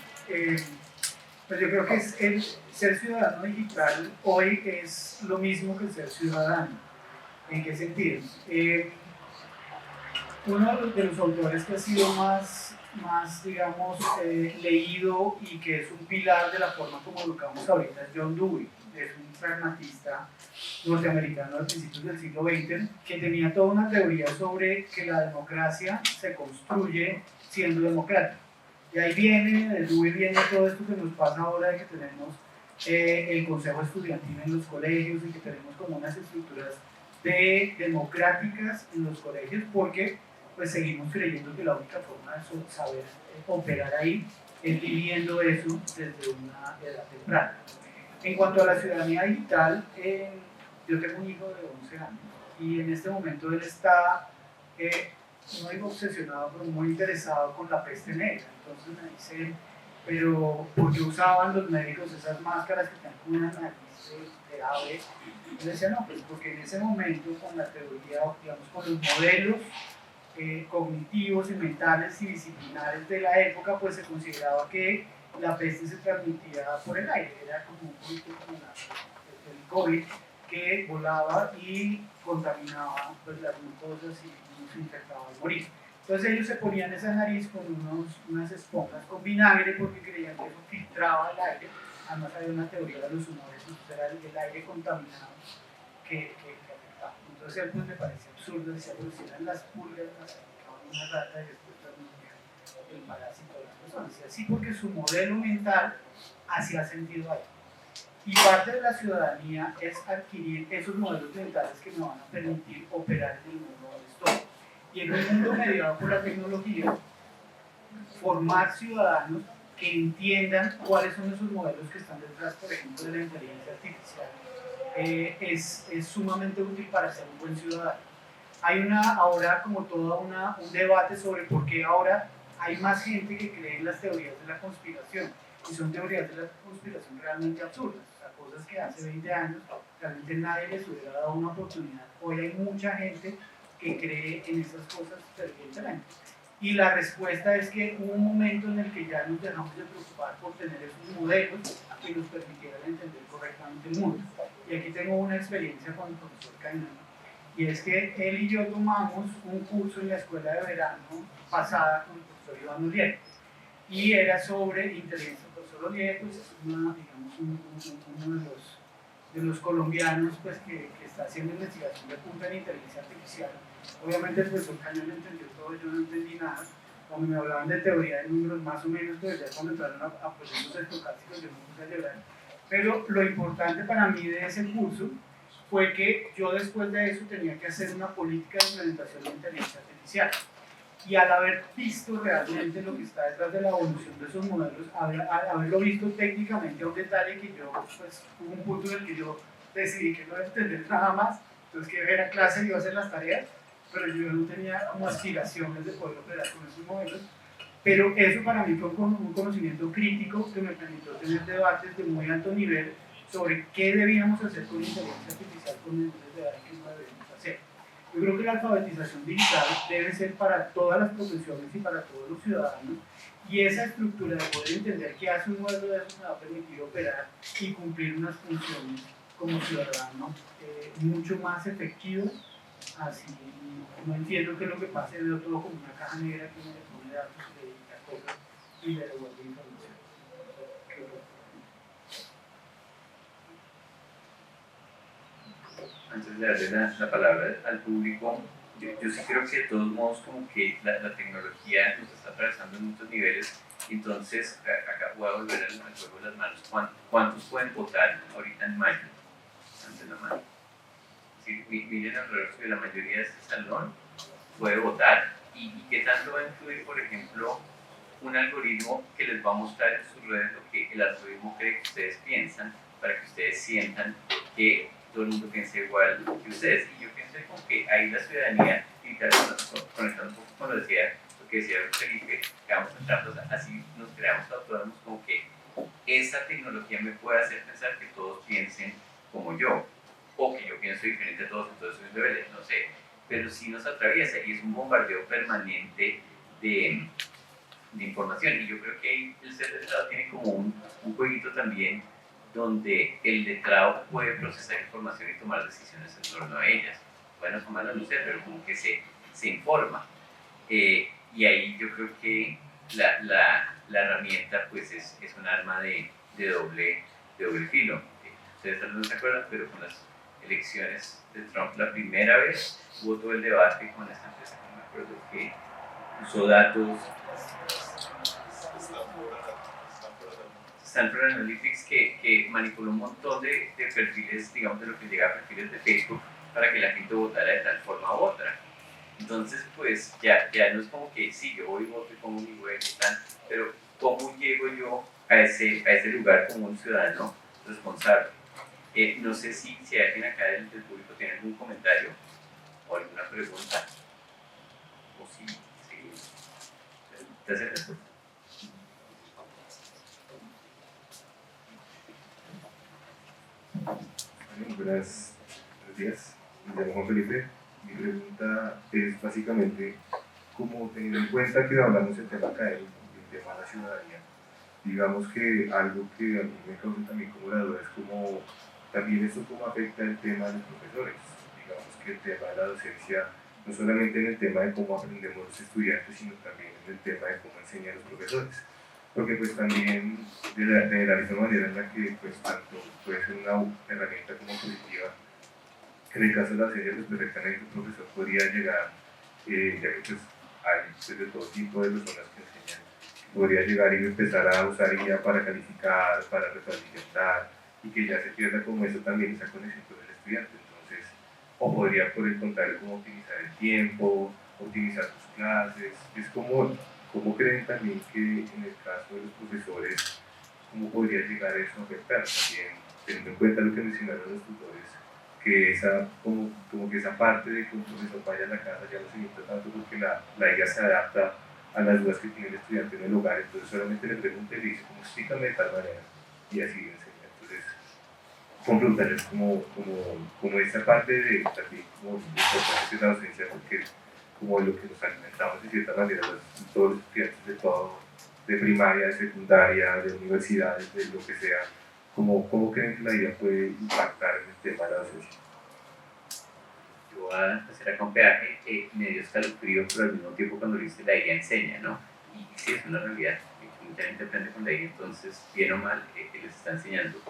pues yo creo que el ser ciudadano digital hoy es lo mismo que ser ciudadano. ¿En qué sentido? Uno de los autores que ha sido más digamos, leído y que es un pilar de la forma como educamos ahorita es John Dewey. Es un pragmatista norteamericano de principios del siglo XX que tenía toda una teoría sobre que la democracia se construye siendo democrática. Y ahí de Dewey viene todo esto que nos pasa ahora de que tenemos el consejo estudiantil en los colegios y que tenemos como unas estructuras democráticas en los colegios, porque pues seguimos creyendo que la única forma de saber operar ahí es viviendo eso desde una edad temprana. En cuanto a la ciudadanía digital, yo tengo un hijo de 11 años y en este momento él está, no digo obsesionado, pero muy interesado con la peste negra. Entonces me dice, pero ¿por qué usaban los médicos esas máscaras que tenían como una nariz de ave? Y yo decía, no, pues porque en ese momento con la teoría, digamos, con los modelos cognitivos y mentales y disciplinares de la época, pues se consideraba que la peste se transmitía por el aire, era como un poquito como el COVID, que volaba y contaminaba pues, las mucosas y nos infectaba al morir. Entonces ellos se ponían esa nariz con unas esponjas con vinagre porque creían que eso filtraba el aire. Además había una teoría de los humores, era el aire contaminado que afectaba. Entonces él pues me parecía absurdo, decía, pero si eran las pulgas, las aplicaban una rata y después transmitían el parásito de las personas. Decía, sí, porque su modelo mental hacía sentido ahí. Y parte de la ciudadanía es adquirir esos modelos mentales que me van a permitir operar en el mundo donde estoy. Y en un mundo mediado por la tecnología, formar ciudadanos que entiendan cuáles son esos modelos que están detrás, por ejemplo, de la inteligencia artificial, es sumamente útil para ser un buen ciudadano. Hay ahora como todo un debate sobre por qué ahora hay más gente que cree en las teorías de la conspiración, y son teorías de la conspiración realmente absurdas, o sea, cosas que hace 20 años realmente nadie les hubiera dado una oportunidad. Hoy hay mucha gente que cree en esas cosas fervientemente. Y la respuesta es que hubo un momento en el que ya nos dejamos de preocupar por tener esos modelos que nos permitieran entender correctamente el mundo. Y aquí tengo una experiencia con el profesor Cainano, y es que él y yo tomamos un curso en la escuela de verano pasada con el profesor Iván Uriel, y era sobre inteligencia. El profesor Uriel pues, es uno de los colombianos pues, que está haciendo investigación de punta en inteligencia artificial. Obviamente el profesor Cañón entendió todo, yo no entendí nada. Cuando me hablaban de teoría de números más o menos, pues ya cuando entraron a procesos estocásticos yo me puse a llorar. Pero lo importante para mí de ese curso fue que yo después de eso tenía que hacer una política de implementación de inteligencia artificial. Y al haber visto realmente lo que está detrás de la evolución de esos modelos, haberlo visto técnicamente a un detalle que yo, pues hubo un punto en el que yo decidí que no iba a entender nada más, entonces que era clase y iba a hacer las tareas, pero yo no tenía como aspiraciones de poder operar con esos modelos. Pero eso para mí fue un conocimiento crítico que me permitió tener debates de muy alto nivel sobre qué debíamos hacer con inteligencia artificial con menores de edad y qué no debíamos hacer. Yo creo que la alfabetización digital debe ser para todas las profesiones y para todos los ciudadanos, y esa estructura de poder entender qué hace un modelo de eso me va a permitir operar y cumplir unas funciones como ciudadano mucho más efectivas. Así no entiendo qué es lo que pasa, veo todo como una caja negra que uno le pone datos, le dedica cosas y le devuelve información. Antes de darle la palabra al público, yo sí creo que de todos modos como que la tecnología nos está atravesando en muchos niveles, entonces acá voy a volver al juego de las manos. ¿Cuántos pueden votar ahorita en mayo? Ante la mano. Sí, miren alrededor que la mayoría de este salón puede votar. ¿Y qué tanto va a influir, por ejemplo, un algoritmo que les va a mostrar en sus redes lo que el algoritmo cree que ustedes piensan, para que ustedes sientan que todo el mundo piensa igual que ustedes? Y yo pienso como que ahí la ciudadanía, y conectando un poco con lo que decía Felipe, que vamos a entrar, así nos creamos autónomos, como que esa tecnología me puede hacer pensar que todos piensen como yo, o que yo pienso diferente a todos, entonces soy rebelde, no sé, pero sí nos atraviesa y es un bombardeo permanente de información. Y yo creo que ahí el ser letrado tiene como un jueguito también donde el letrado puede procesar información y tomar decisiones en torno a ellas. Bueno, o malas, no sé, pero como que se informa. Y ahí yo creo que la herramienta pues es un arma de doble filo. Ustedes tal vez no se acuerdan, pero con las elecciones de Trump la primera vez hubo todo el debate con esta empresa, no me acuerdo, que usó datos Stanford Analytics que manipuló un montón de perfiles, digamos, de lo que llega a perfiles de Facebook para que la gente votara de tal forma u otra. Entonces, pues ya no es como que sí, yo voy y voto y pongo mi web y tal, pero ¿cómo llego yo a ese lugar como un ciudadano responsable? No sé si alguien acá del público tiene algún comentario o alguna pregunta, o si te acercas. Buenos días, me llamo Juan Felipe. Mi pregunta es básicamente, como teniendo en cuenta que hablamos del tema académico y el tema de la ciudadanía, digamos que algo que a mí me causa también como la duda es como también esto cómo afecta el tema de los profesores. Digamos que el tema de la docencia, no solamente en el tema de cómo aprendemos los estudiantes, sino también en el tema de cómo enseñan los profesores. Porque pues también de la misma manera en la que pues tanto puede ser una herramienta como positiva, en el caso de la docencia pues perfectamente un profesor podría llegar, ya que pues hay pues, de todo tipo de personas que enseñan, podría llegar y empezar a usar IA para calificar, para retroalimentar, y que ya se pierda como eso también, esa conexión con el estudiante. Entonces, o podría por el contrario como optimizar el tiempo, optimizar sus clases. Es como, ¿cómo creen también que en el caso de los profesores, cómo podría llegar eso a afectar también, teniendo en cuenta lo que mencionaron los tutores, que esa, como que esa parte de que un profesor vaya a la casa ya no se necesita tanto porque la IA se adapta a las dudas que tiene el estudiante en el hogar, entonces solamente le pregunta y le dice, como explícame de tal manera, y así enseña. Entonces, con preguntarles como esta parte de también como importante de la docencia, porque como lo que nos alimentamos de cierta manera todos los estudiantes de primaria, de secundaria, de universidades, de lo que sea, ¿cómo creen que la IA puede impactar en el tema de la docencia? Yo voy a empezar a peaje medio escalofrío, pero al mismo tiempo cuando dice la IA enseña, ¿no? Y sí es una realidad, que mucha gente aprende con la IA, entonces, bien o mal, que les está enseñando.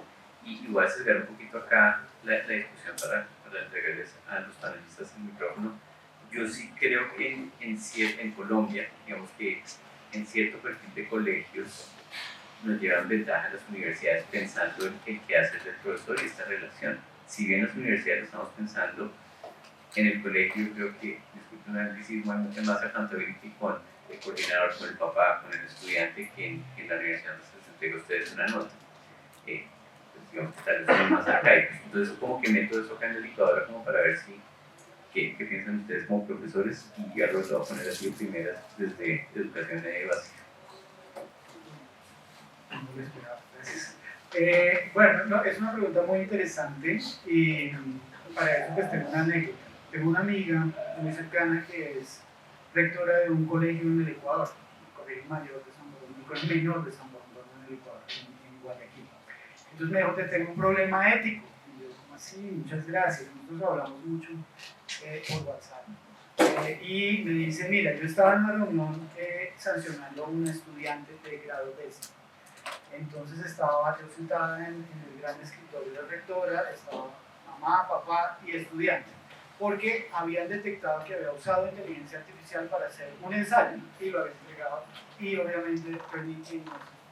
Y voy a sesgar un poquito acá la discusión para entregarles a los panelistas el micrófono. Yo sí creo que en Colombia, digamos que en cierto perfil de colegios nos llevan ventaja a las universidades pensando en qué hacer del profesor y esta relación. Si bien las universidades lo estamos pensando, en el colegio yo creo que, disculpen el anglicismo, hay mucha más accountability con el coordinador, con el papá, con el estudiante, que en la universidad les entrega a ustedes una nota. Pues, digamos que tal vez son más arcaicos. Entonces, como que meto eso acá en la licuadora como para ver si qué piensan ustedes como profesores, y ya los voy a poner así de primeras desde educación básica. Bueno, no, es una pregunta muy interesante y para eso pues tengo una anécdota. Tengo una amiga muy cercana que es rectora de un colegio en el Ecuador, el colegio mayor de San Borondón, el colegio menor de San Borondón en el Ecuador, en Guayaquil. Entonces me dijo que tengo un problema ético. Y yo, como así, muchas gracias. Nosotros hablamos mucho por WhatsApp. Y me dice, mira, yo estaba en una reunión sancionando a un estudiante de grado décimo. Entonces estaba yo sentada en el gran escritorio de la rectora, estaba mamá, papá y estudiante, porque habían detectado que había usado inteligencia artificial para hacer un ensayo y lo había entregado, y obviamente en los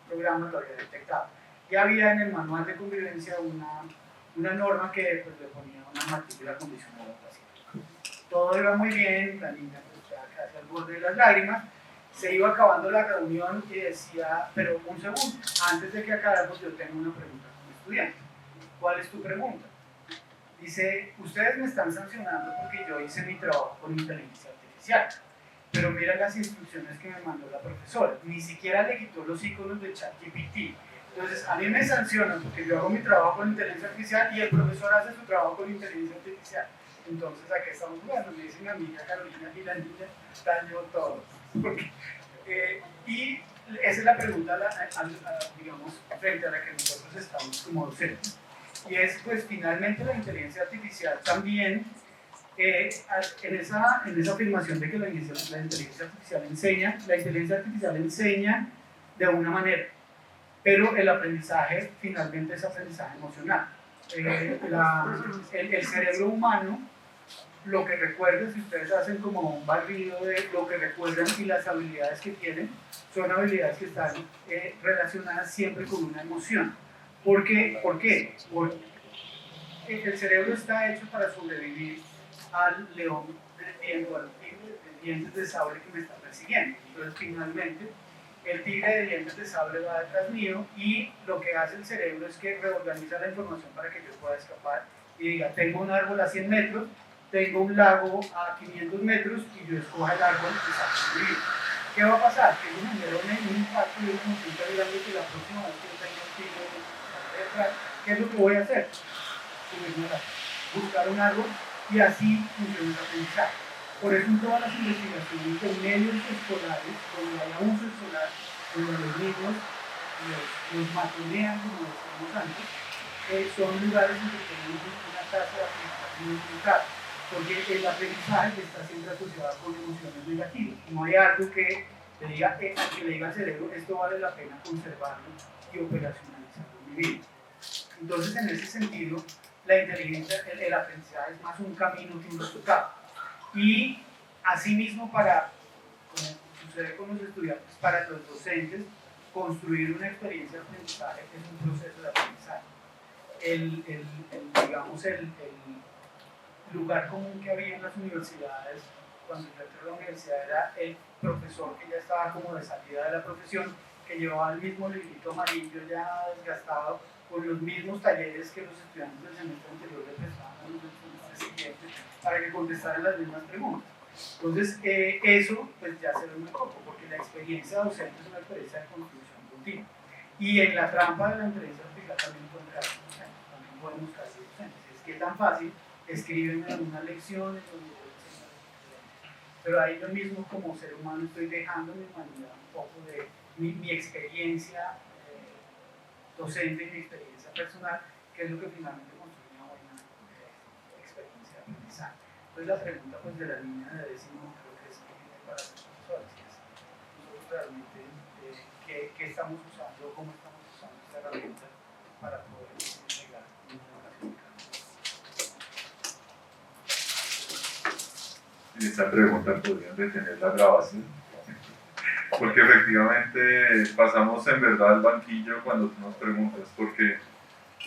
programas lo había detectado. Y había en el manual de convivencia una norma que pues, le ponía una matrícula condicional al paciente. Todo iba muy bien, la niña pues, estaba casi al borde de las lágrimas. Se iba acabando la reunión y decía, pero un segundo, antes de que acabemos yo tengo una pregunta como estudiante. ¿Cuál es tu pregunta? Dice, ustedes me están sancionando porque yo hice mi trabajo con inteligencia artificial, pero mira las instrucciones que me mandó la profesora, ni siquiera le quitó los iconos de ChatGPT. Entonces, a mí me sancionan porque yo hago mi trabajo con inteligencia artificial y el profesor hace su trabajo con inteligencia artificial. Entonces, ¿a qué estamos jugando? Me dice mi amiga Carolina y la niña dañó todo. Y esa es la pregunta, digamos, frente a la que nosotros estamos como docentes. Y es, pues, finalmente la inteligencia artificial también, en esa afirmación de que la inteligencia artificial enseña, la inteligencia artificial enseña de una manera, pero el aprendizaje finalmente es aprendizaje emocional. El cerebro humano, lo que recuerda, si ustedes hacen como un barrido de lo que recuerdan y las habilidades que tienen, son habilidades que están relacionadas siempre con una emoción. ¿Por qué? Porque el cerebro está hecho para sobrevivir al león o al tigre de dientes de sable que me está persiguiendo. Entonces, finalmente, el tigre de dientes de sable va detrás mío y lo que hace el cerebro es que reorganiza la información para que yo pueda escapar y diga, tengo un árbol a 100 metros, tengo un lago a 500 metros y yo escojo el árbol y salgo a vivir. ¿Qué va a pasar? Que yo me genero un impacto y una emoción tan grande que la próxima vez que yo tenga un tigre detrás, ¿qué es lo que voy a hacer? Buscar un árbol y así funciona el aprendizaje. Por eso en todas las investigaciones en medios escolares, donde hay abuso escolar, donde los niños los matonean, como decíamos antes, son lugares en que tenemos una tasa de aprendizaje muy brutal, porque el aprendizaje está siempre asociado con emociones negativas. No hay algo que le diga al cerebro, esto vale la pena conservarlo y operacionalizarlo en mi vida. Entonces, en ese sentido, la inteligencia, el aprendizaje es más un camino que un resultado. Y asimismo, como sucede con los estudiantes, para los docentes, construir una experiencia de aprendizaje es un proceso de aprendizaje. Digamos, el lugar común que había en las universidades, cuando yo entré a la universidad, era el profesor que ya estaba como de salida de la profesión, que llevaba el mismo librito amarillo ya desgastado, con los mismos talleres que los estudiantes del semestre anterior le prestaban a los semestres siguientes para que contestaran las mismas preguntas. Entonces, eso pues ya se ve muy poco, porque la experiencia docente es una experiencia de construcción continua. Y en la trampa de la inteligencia artificial también pueden caer docentes, también podemos caer docentes. Es que es tan fácil, escriben algunas lecciones, pero ahí yo mismo como ser humano estoy dejando mi humanidad un poco de mi experiencia docente y mi experiencia personal, que es lo que finalmente construye una buena experiencia de aprendizaje. Entonces la pregunta pues, de la niña de décimo creo que es para los profesores, que es nosotros realmente qué estamos usando, cómo estamos usando esta herramienta para poder llegar a una educación. Esta pregunta podrían detener la grabación, porque efectivamente pasamos en verdad al banquillo cuando tú nos preguntas, porque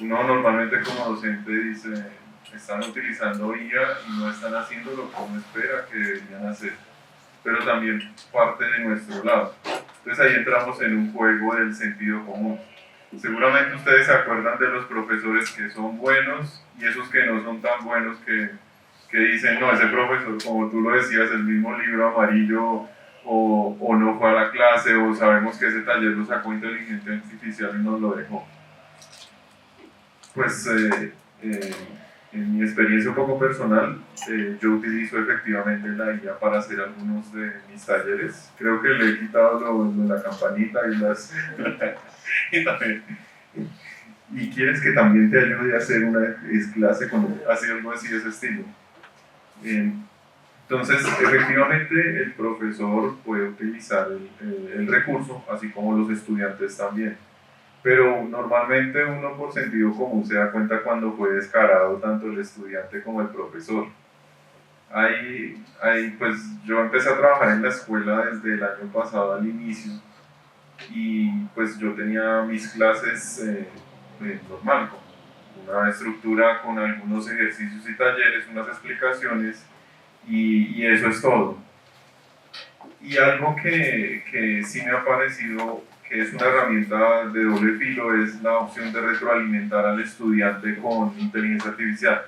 uno normalmente como docente dice, están utilizando IA y no están haciendo lo que uno espera que deberían hacer, pero también parte de nuestro lado. Entonces ahí entramos en un juego del sentido común. Seguramente ustedes se acuerdan de los profesores que son buenos y esos que no son tan buenos que dicen, no, ese profesor, como tú lo decías, el mismo libro amarillo, o no fue a la clase, o sabemos que ese taller lo sacó inteligencia artificial y nos lo dejó. Pues En mi experiencia un poco personal, yo utilizo efectivamente la IA para hacer algunos de mis talleres. Creo que le he quitado la campanita y las... y también... Y quieres que también te ayude a hacer una clase con hacer algo así de ese estilo. Entonces, efectivamente, el profesor puede utilizar el recurso, así como los estudiantes también. Pero normalmente uno por sentido común se da cuenta cuando fue descarado tanto el estudiante como el profesor. Pues yo empecé a trabajar en la escuela desde el año pasado al inicio y pues yo tenía mis clases normal, con una estructura, con algunos ejercicios y talleres, unas explicaciones y eso es todo. Y algo que sí me ha parecido que es una herramienta de doble filo es la opción de retroalimentar al estudiante con inteligencia artificial.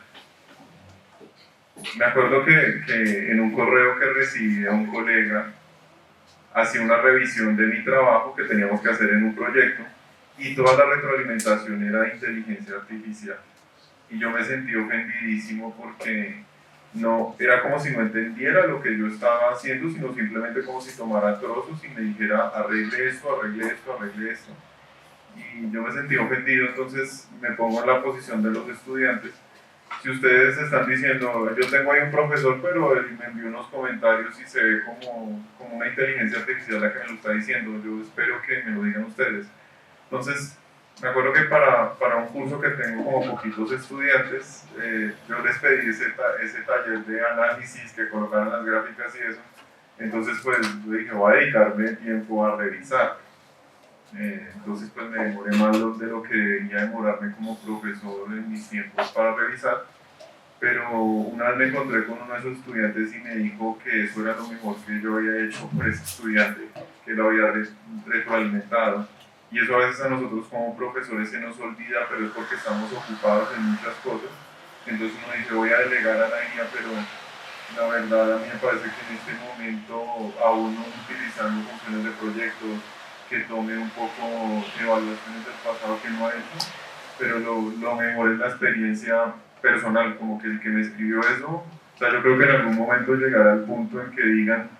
Me acuerdo que en un correo que recibí de un colega hacía una revisión de mi trabajo que teníamos que hacer en un proyecto y toda la retroalimentación era de inteligencia artificial. Y yo me sentí ofendidísimo porque no, era como si no entendiera lo que yo estaba haciendo, sino simplemente como si tomara trozos y me dijera arregle esto, arregle esto, arregle esto. Y yo me sentí ofendido, entonces me pongo en la posición de los estudiantes. Si ustedes están diciendo, yo tengo ahí un profesor, pero él me envió unos comentarios y se ve como una inteligencia artificial la que me lo está diciendo, yo espero que me lo digan ustedes. Entonces, me acuerdo que para un curso que tengo como poquitos estudiantes, yo les pedí ese taller de análisis que colocaran las gráficas y eso. Entonces, pues yo dije, voy a dedicarme tiempo a revisar. Entonces, pues me demoré más de lo que debería demorarme como profesor en mis tiempos para revisar. Pero una vez me encontré con uno de esos estudiantes y me dijo que eso era lo mejor que yo había hecho por ese estudiante, que lo había retroalimentado. Y eso a veces a nosotros como profesores se nos olvida, pero es porque estamos ocupados en muchas cosas. Entonces uno dice, voy a delegar a la IA, pero la verdad a mí me parece que en este momento a uno utilizando funciones de proyectos, que tome un poco evaluaciones del pasado que no ha hecho, pero lo mejor es la experiencia personal, como que el que me escribió eso, o sea, yo creo que en algún momento llegará al punto en que digan,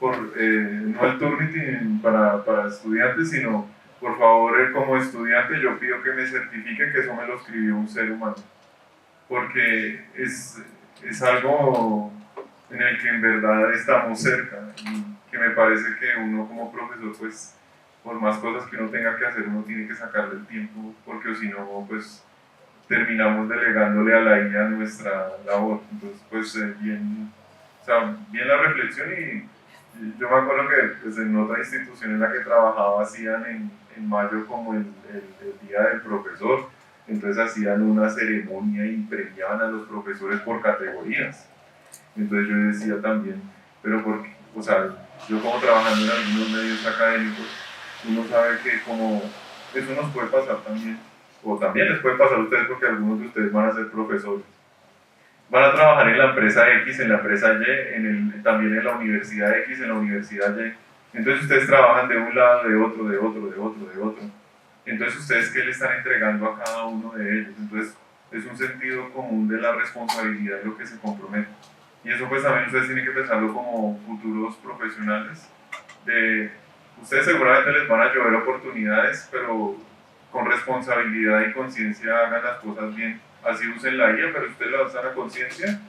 no el Turnitin para estudiantes, sino por favor, como estudiante, yo pido que me certifique que eso me lo escribió un ser humano, porque es algo en el que en verdad estamos cerca y que me parece que uno como profesor, pues, por más cosas que uno tenga que hacer, uno tiene que sacarle el tiempo, porque si no, pues, terminamos delegándole a la IA nuestra labor. Entonces, pues, bien la reflexión y yo me acuerdo que pues, en otra institución en la que trabajaba hacían en mayo como el día del profesor, entonces hacían una ceremonia y premiaban a los profesores por categorías. Entonces yo decía también, pero porque, o sea, yo como trabajando en algunos medios académicos, uno sabe que como eso nos puede pasar también, o también les puede pasar a ustedes porque algunos de ustedes van a ser profesores. Van a trabajar en la empresa X, en la empresa Y, también en la universidad X, en la universidad Y. Entonces ustedes trabajan de un lado, de otro, de otro, de otro, de otro. Entonces ustedes, ¿qué le están entregando a cada uno de ellos? Entonces es un sentido común de la responsabilidad de lo que se compromete. Y eso pues también ustedes tienen que pensarlo como futuros profesionales. Ustedes seguramente les van a llover oportunidades, pero con responsabilidad y conciencia hagan las cosas bien. Así usen la IA, pero si usted la usa a conciencia,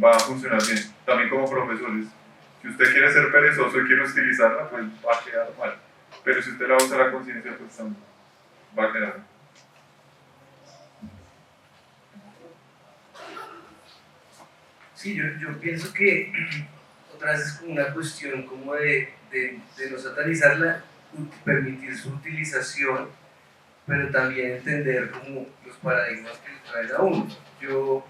va a funcionar bien. También como profesores, si usted quiere ser perezoso y quiere utilizarla, pues va a quedar mal. Pero si usted la usa a conciencia, pues va a quedar mal. Sí, yo pienso que otra vez es como una cuestión como de no satanizarla, permitir su utilización, pero también entender como los paradigmas que le traen a uno. Yo,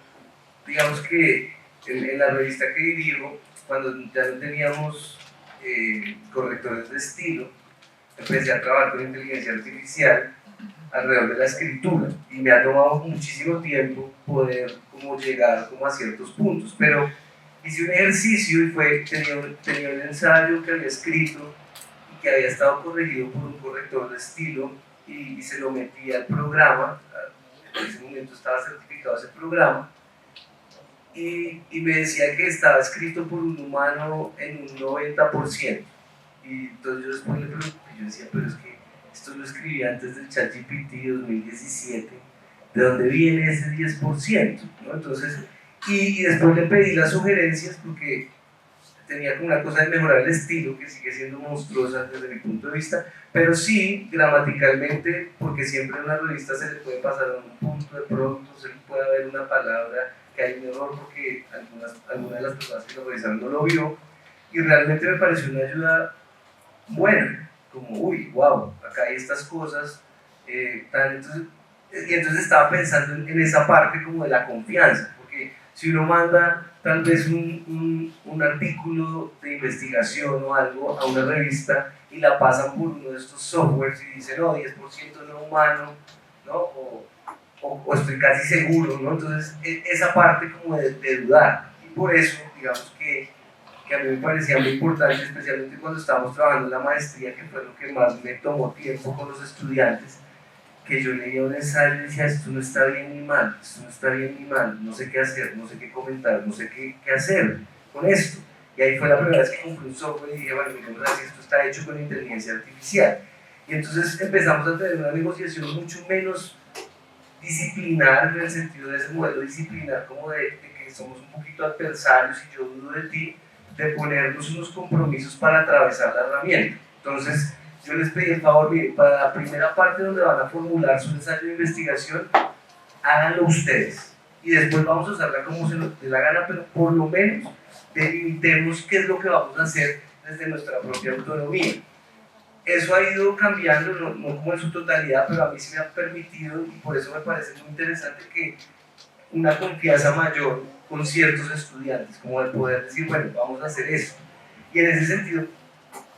digamos que en la revista que dirijo, cuando ya no teníamos correctores de estilo, empecé a trabajar con inteligencia artificial alrededor de la escritura y me ha tomado muchísimo tiempo poder como llegar como a ciertos puntos, pero hice un ejercicio y tenía un ensayo que había escrito y que había estado corregido por un corrector de estilo y se lo metí al programa, en ese momento estaba certificado ese programa, y me decía que estaba escrito por un humano en un 90%. Y entonces yo después le pregunté, yo decía, pero es que esto lo escribí antes del ChatGPT 2017, ¿de dónde viene ese 10%? ¿No? Entonces, y después le pedí las sugerencias porque tenía como una cosa de mejorar el estilo, que sigue siendo monstruosa desde mi punto de vista, pero sí gramaticalmente, porque siempre en una revista se le puede pasar a un punto de pronto, se le puede haber una palabra que hay un error porque alguna de las personas que lo revisaron no lo vio, y realmente me pareció una ayuda buena, como uy, wow, acá hay estas cosas, y entonces estaba pensando en esa parte como de la confianza, porque si uno manda tal vez un artículo de investigación o algo a una revista y la pasan por uno de estos softwares y dicen, no, 10% no humano, ¿no? O estoy casi seguro, ¿no? Entonces, esa parte como de dudar, y por eso, digamos que a mí me parecía muy importante, especialmente cuando estábamos trabajando en la maestría, que fue lo que más me tomó tiempo con los estudiantes, que yo leía un ensayo y decía, esto no está bien ni mal, esto no está bien ni mal, no sé qué hacer, no sé qué comentar, no sé qué hacer con esto. Y ahí fue la primera vez que compré un software y dije, bueno, miremos así, esto está hecho con inteligencia artificial. Y entonces empezamos a tener una negociación mucho menos disciplinar, en el sentido de ese modelo disciplinar, como de que somos un poquito adversarios y yo dudo de ti, de ponernos unos compromisos para atravesar la herramienta. Entonces, yo les pedí el favor, miren, para la primera parte donde van a formular su ensayo de investigación, háganlo ustedes. Y después vamos a usarla como se nos dé la gana, pero por lo menos delimitemos qué es lo que vamos a hacer desde nuestra propia autonomía. Eso ha ido cambiando, no como en su totalidad, pero a mí sí me ha permitido, y por eso me parece muy interesante, que una confianza mayor con ciertos estudiantes, como el poder decir, bueno, vamos a hacer esto. Y en ese sentido,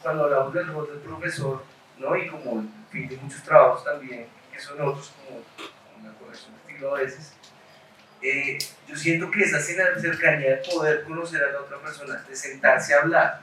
cuando hablamos del rol del profesor, ¿no? Y como en fin de muchos trabajos también, que son otros, como una corrección de estilo a veces, yo siento que esa cercanía de poder conocer a la otra persona, de sentarse a hablar,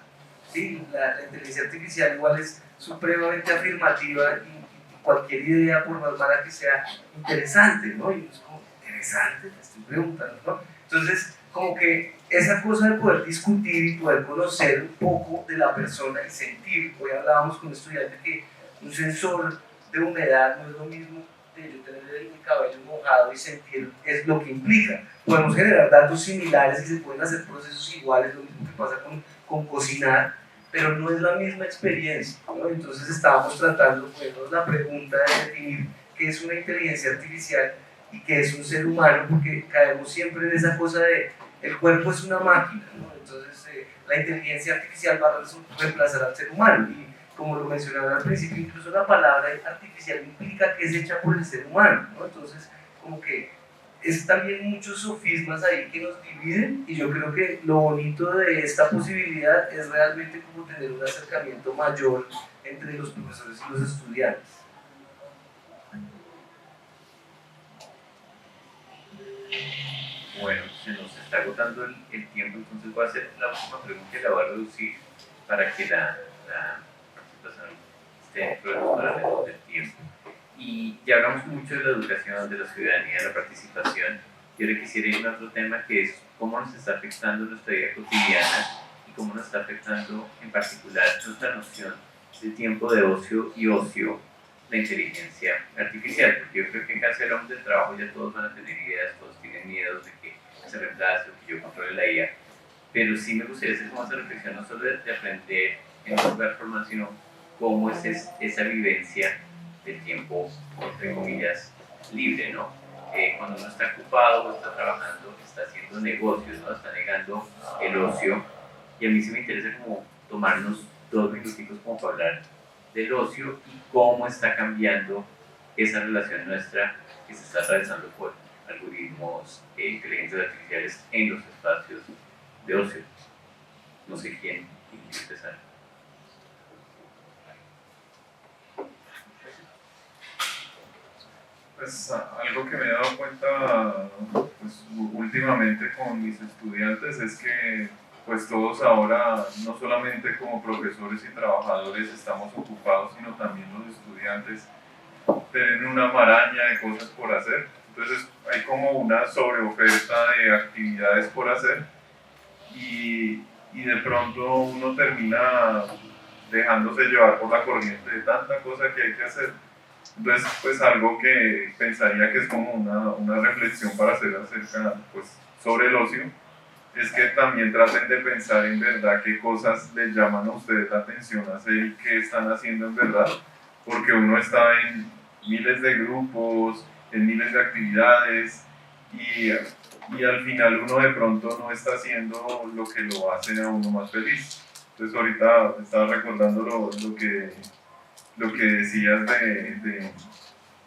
¿sí? La inteligencia artificial igual es supremamente afirmativa y cualquier idea, por más mala que sea, interesante, ¿no? Y es como, interesante, te estoy preguntando, ¿no? Entonces, como que esa cosa de poder discutir y poder conocer un poco de la persona y sentir, hoy hablábamos con un estudiante que un sensor de humedad no es lo mismo de yo tener el cabello mojado y sentir, es lo que implica. Podemos generar datos similares y se pueden hacer procesos iguales, lo mismo que pasa con cocinar, pero no es la misma experiencia, ¿no? Entonces estábamos tratando, pues, la pregunta de definir qué es una inteligencia artificial y qué es un ser humano, porque caemos siempre en esa cosa de el cuerpo es una máquina, ¿no? Entonces la inteligencia artificial va a reemplazar al ser humano, y como lo mencionaba al principio, incluso la palabra artificial implica que es hecha por el ser humano, ¿no? Entonces, como que es también muchos sofismas ahí que nos dividen, y yo creo que lo bonito de esta posibilidad es realmente como tener un acercamiento mayor entre los profesores y los estudiantes. Bueno, se nos está agotando el tiempo, entonces voy a hacer la última pregunta y la voy a reducir para que la participación esté dentro de los parámetros del tiempo. Y ya hablamos mucho de la educación, de la ciudadanía, de la participación. Yo le quisiera ir a otro tema, que es cómo nos está afectando nuestra vida cotidiana y cómo nos está afectando en particular nuestra noción de tiempo de ocio y ocio la inteligencia artificial, porque yo creo que casi hablamos del trabajo, ya todos van a tener ideas, todos tienen miedos de que se reemplace o que yo controle la IA, pero sí me gustaría hacer como esa reflexión, no solo de aprender en un lugar formal, sino cómo es esa vivencia del tiempo, entre comillas, libre, ¿no? Cuando uno está ocupado o está trabajando, está haciendo negocios, ¿no? Está negando el ocio, y a mí sí me interesa como tomarnos 2 minutitos como para hablar del ocio y cómo está cambiando esa relación nuestra que se está atravesando por algoritmos e inteligencias artificiales en los espacios de ocio. No sé quién quiere empezar. Pues algo que me he dado cuenta pues, últimamente con mis estudiantes es que pues todos ahora, no solamente como profesores y trabajadores estamos ocupados, sino también los estudiantes tienen una maraña de cosas por hacer. Entonces hay como una sobreoferta de actividades por hacer y de pronto uno termina dejándose llevar por la corriente de tanta cosa que hay que hacer. Entonces, pues algo que pensaría que es como una reflexión para hacer acerca, pues, sobre el ocio, es que también traten de pensar en verdad qué cosas les llaman a ustedes la atención hacer y qué están haciendo en verdad, porque uno está en miles de grupos, en miles de actividades y al final uno de pronto no está haciendo lo que lo hace a uno más feliz. Entonces ahorita estaba recordando lo que decías de,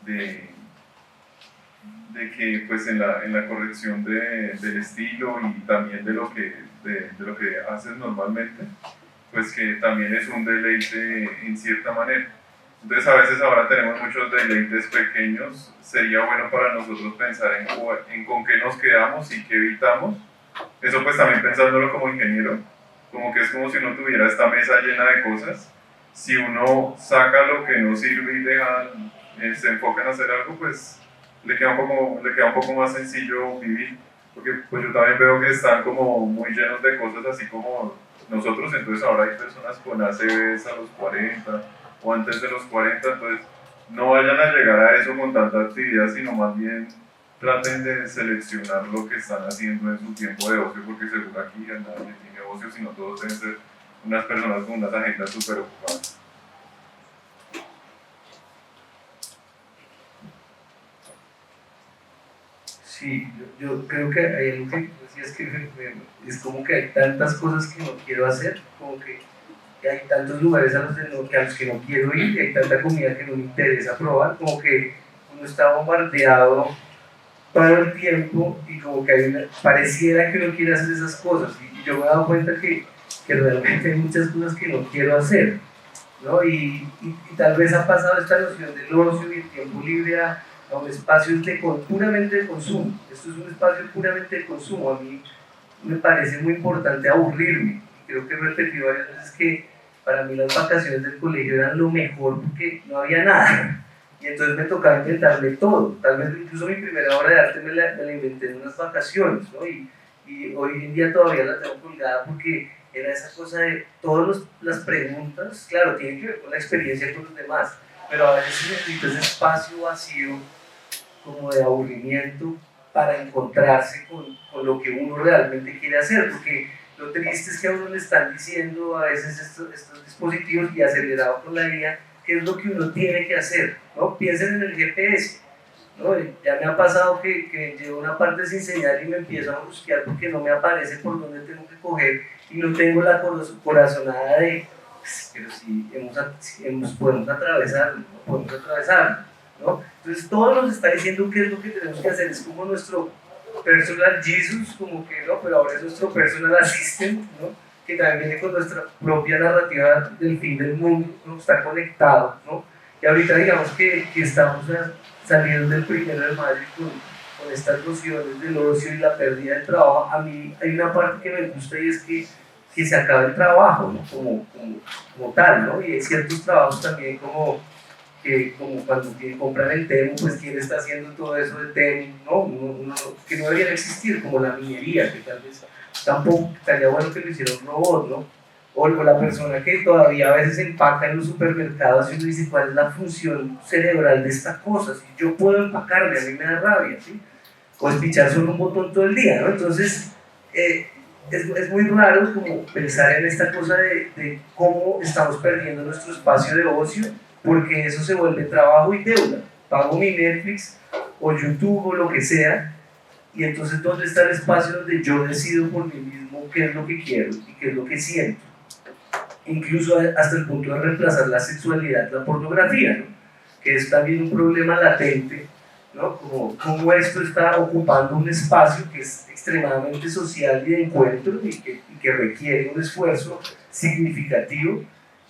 de que pues en la corrección del estilo y también de lo que haces normalmente, pues que también es un deleite en cierta manera. Entonces a veces ahora tenemos muchos deleites pequeños, sería bueno para nosotros pensar en con qué nos quedamos y qué evitamos. Eso pues también pensándolo como ingeniero, como que es como si uno tuviera esta mesa llena de cosas. Si uno saca lo que no sirve y deja, se enfoca en hacer algo, pues le queda un poco más sencillo vivir. Porque pues yo también veo que están como muy llenos de cosas así como nosotros, entonces ahora hay personas con ACVs a los 40 o antes de los 40, entonces no vayan a llegar a eso con tanta actividad, sino más bien traten de seleccionar lo que están haciendo en su tiempo de ocio, porque seguro aquí nadie tiene ocio, sino todos deben ser unas personas con unas agendas súper ocupadas. Sí, yo creo que hay algo que decías que es como que hay tantas cosas que no quiero hacer, como que hay tantos lugares a los que no quiero ir, y hay tanta comida que no me interesa probar, como que uno está bombardeado todo el tiempo y como que pareciera que uno quiere hacer esas cosas. Y yo me he dado cuenta que realmente hay muchas cosas que no quiero hacer, ¿no? Y tal vez ha pasado esta noción del ocio y el tiempo libre a un espacio puramente de consumo. Esto es un espacio puramente de consumo. A mí me parece muy importante aburrirme. Creo que he repetido varias veces que para mí las vacaciones del colegio eran lo mejor porque no había nada. Y entonces me tocaba inventarme todo. Tal vez incluso mi primera obra de arte me la inventé en unas vacaciones, ¿no? Y hoy en día todavía la tengo colgada porque era esa cosa de todas las preguntas, claro, tienen que ver con la experiencia con los demás, pero a veces necesito ese espacio vacío como de aburrimiento para encontrarse con lo que uno realmente quiere hacer, porque lo triste es que a uno le están diciendo a veces estos dispositivos y acelerado con la guía qué es lo que uno tiene que hacer, ¿no? Piensen en el GPS, ¿no? Ya me ha pasado que llevo una parte sin señal y me empiezo a buscar porque no me aparece por dónde tengo que coger y no tengo la corazonada de, pero si podemos atravesar, no podemos atravesar, ¿no? Entonces todo nos está diciendo qué es lo que tenemos que hacer, es como nuestro personal Jesus, como que no, pero ahora es nuestro personal assistant, ¿no? Que también viene con nuestra propia narrativa del fin del mundo, ¿no? Está conectado, ¿no? Y ahorita digamos que estamos saliendo del 1 de mayo con estas nociones del ocio y la pérdida del trabajo. A mí hay una parte que me gusta y es que se acabe el trabajo, ¿no? Como tal, ¿no? Y hay ciertos trabajos también como cuando compran el Temu, pues quién está haciendo todo eso de Temu, ¿no? Que no debería existir, como la minería, que tal vez tampoco estaría bueno que lo hiciera un robot, ¿no? O la persona que todavía a veces empaca en los supermercados y uno dice cuál es la función cerebral de esta cosa, si yo puedo empacarme, a mí me da rabia, ¿sí? O espichar solo un botón todo el día, ¿no? Entonces, es muy raro como pensar en esta cosa de cómo estamos perdiendo nuestro espacio de ocio, porque eso se vuelve trabajo y deuda. Pago mi Netflix o YouTube o lo que sea, y entonces ¿dónde está el espacio donde yo decido por mí mismo qué es lo que quiero y qué es lo que siento? Incluso hasta el punto de reemplazar la sexualidad, la pornografía, ¿no? Que es también un problema latente, ¿no? Como esto está ocupando un espacio que es extremadamente social y de encuentro y que requiere un esfuerzo significativo.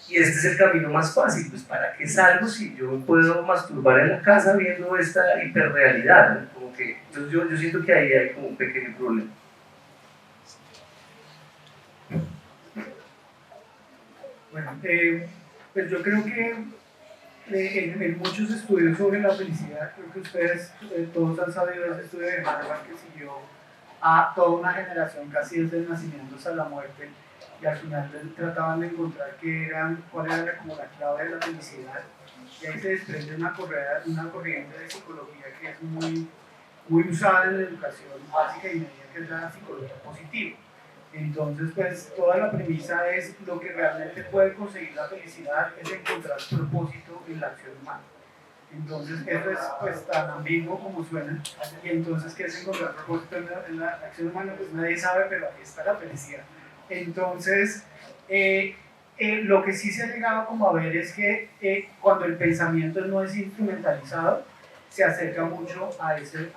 Y este es el camino más fácil, pues ¿para qué salgo si yo puedo masturbar en la casa viendo esta hiperrealidad, ¿no? Como que, entonces yo siento que ahí hay como un pequeño problema. Bueno, pues yo creo que en muchos estudios sobre la felicidad, creo que ustedes todos han sabido ese estudio de Harvard que siguió a toda una generación casi desde el nacimiento hasta la muerte, y al final trataban de encontrar cuál era como la clave de la felicidad, y ahí se desprende una corriente de psicología que es muy usada en la educación básica y media, que es la psicología positiva. Entonces, pues toda la premisa es lo que realmente puede conseguir la felicidad es encontrar propósito en la acción humana. Entonces, eso es pues tan ambiguo como suena. Y entonces, ¿qué es encontrar propósito en la acción humana? Pues nadie sabe, pero ahí está la felicidad. Entonces, lo que sí se ha llegado como a ver es que cuando el pensamiento no es instrumentalizado, se acerca mucho a ese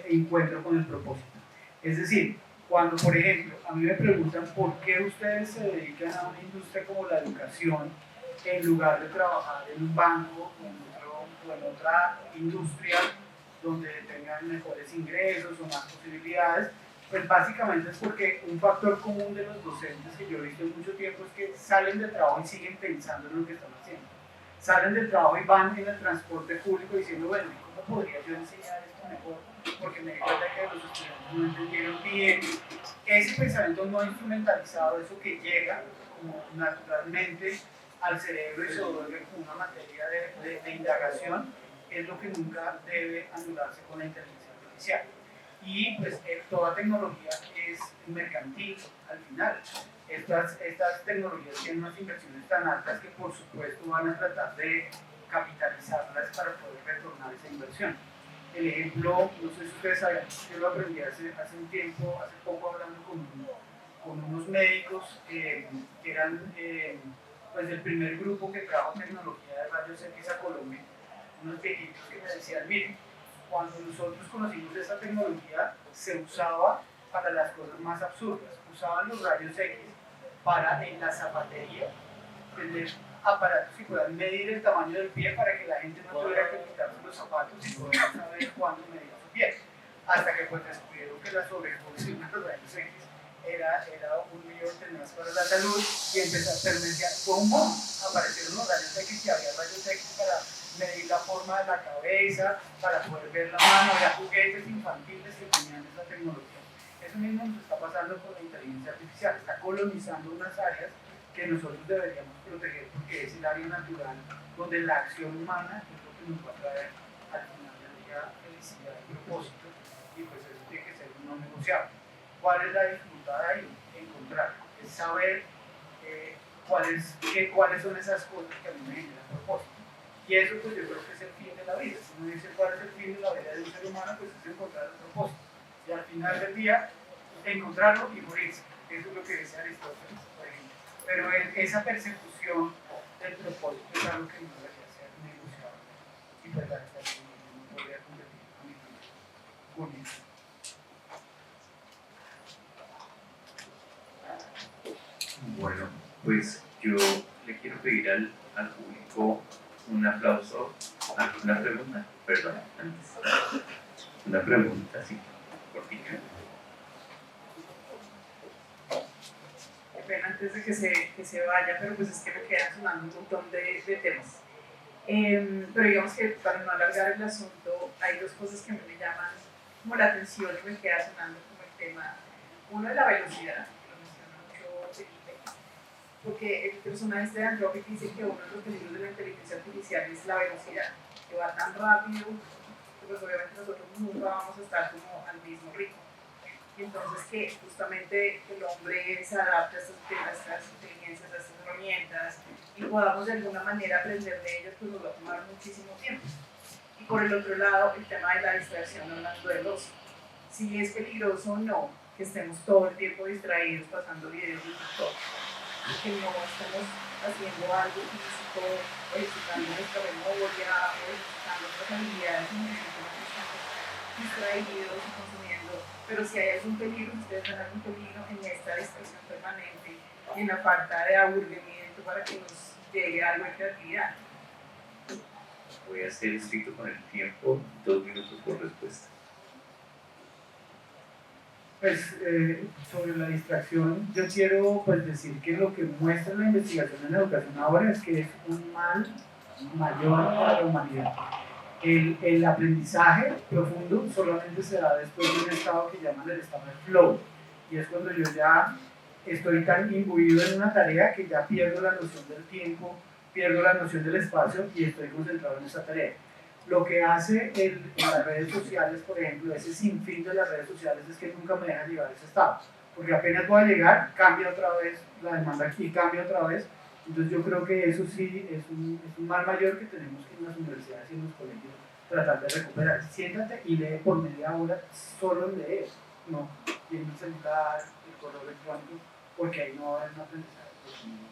encuentro con el propósito. Es decir, cuando, por ejemplo, a mí me preguntan por qué ustedes se dedican a una industria como la educación en lugar de trabajar en un banco o en otra industria donde tengan mejores ingresos o más posibilidades, pues básicamente es porque un factor común de los docentes que yo he visto en mucho tiempo es que salen del trabajo y siguen pensando en lo que están haciendo. Salen del trabajo y van en el transporte público diciendo, bueno, ¿cómo podría yo enseñar esto mejor? Porque me di cuenta que los estudiantes no entendieron bien. Ese pensamiento no instrumentalizado, eso que llega como naturalmente al cerebro y se vuelve como una materia de indagación, es lo que nunca debe anularse con la inteligencia artificial. Y pues toda tecnología es mercantil al final. Estas tecnologías tienen unas inversiones tan altas que por supuesto van a tratar de capitalizarlas para poder retornar esa inversión. El ejemplo, no sé si ustedes saben, yo lo aprendí hace un tiempo, hace poco hablando con unos médicos que eran pues el primer grupo que trajo tecnología de rayos X a Colombia, unos viejitos que me decían, miren, cuando nosotros conocimos esta tecnología se usaba para las cosas más absurdas, usaban los rayos X para en la zapatería tener aparatos que puedan medir el tamaño del pie para que la gente no tuviera que quitarse los zapatos y poder saber cuándo medir su pie. Hasta que pues descubrieron que la sobreexposición a los rayos X era un lío tenaz para la salud y empezaron, fue un boom, aparecieron los rayos X y había rayos X para medir la forma de la cabeza, para poder ver la mano, había juguetes infantiles que tenían esa tecnología. Eso mismo nos está pasando con la inteligencia artificial, está colonizando unas áreas que nosotros deberíamos proteger porque es el área natural donde la acción humana es lo que nos va a traer al final del día felicidad y propósito, y pues eso tiene que ser no negociable. ¿Cuál es la dificultad ahí? Encontrar, es saber cuáles son esas cosas que a mí me generan propósito. Y eso pues yo creo que es el fin de la vida. Si uno dice cuál es el fin de la vida de un ser humano, pues es encontrar el propósito. Y al final del día, encontrarlo y morirse. Eso es lo que dice Aristóteles, por ejemplo. Pero esa persecución del propósito es algo que no debería ser negociable. Y pues la no podría competir con eso. Bueno, pues yo le quiero pedir al público un aplauso, una pregunta, perdón, antes. Una pregunta, sí, cortita. Qué pena antes de que se vaya, pero pues es que me quedan sonando un montón de temas. Pero digamos que para no alargar el asunto, hay dos cosas que a mí me llaman como la atención y me queda sonando como el tema. Uno es la velocidad, que lo menciona mucho Felipe, porque el personaje de Anthropic dice que uno de los peligros de la inteligencia artificial es la velocidad, que va tan rápido que pues obviamente nosotros nunca vamos a estar como al mismo ritmo. Y entonces que justamente el hombre se adapte a estas inteligencias, a estas herramientas y podamos de alguna manera aprender de ellas, pues nos va a tomar muchísimo tiempo. Y por el otro lado, el tema de la distracción, hablando del ocio. Si es peligroso o no que estemos todo el tiempo distraídos pasando videos de TikTok, que no estemos haciendo algo físico, o ejercitando nuestra memoria, o ejercitando nuestras habilidades, sino que estamos distraídos y consumiendo. Pero si hay algún peligro, ustedes ven algún peligro en esta distracción permanente y en la falta de aburrimiento para que nos llegue algo de creatividad. Voy a ser estricto con el tiempo, 2 minutos por respuesta. Pues sobre la distracción, yo quiero pues decir que lo que muestra la investigación en la educación ahora es que es un mal mayor para la humanidad. El aprendizaje profundo solamente se da después de un estado que llaman el estado de flow, y es cuando yo ya estoy tan imbuido en una tarea que ya pierdo la noción del tiempo, pierdo la noción del espacio y estoy concentrado en esa tarea. Lo que hace en las redes sociales, por ejemplo, ese sinfín de las redes sociales es que nunca me deja llegar a ese estado, porque apenas voy a llegar, cambia otra vez la demanda aquí, cambia otra vez. Entonces yo creo que eso sí es un mal mayor que tenemos que en las universidades y en los colegios tratar de recuperar. Siéntate y lee por media hora, solo leer, no viendo el celular, el correo electrónico, porque ahí no va a haber un aprendizaje profundo.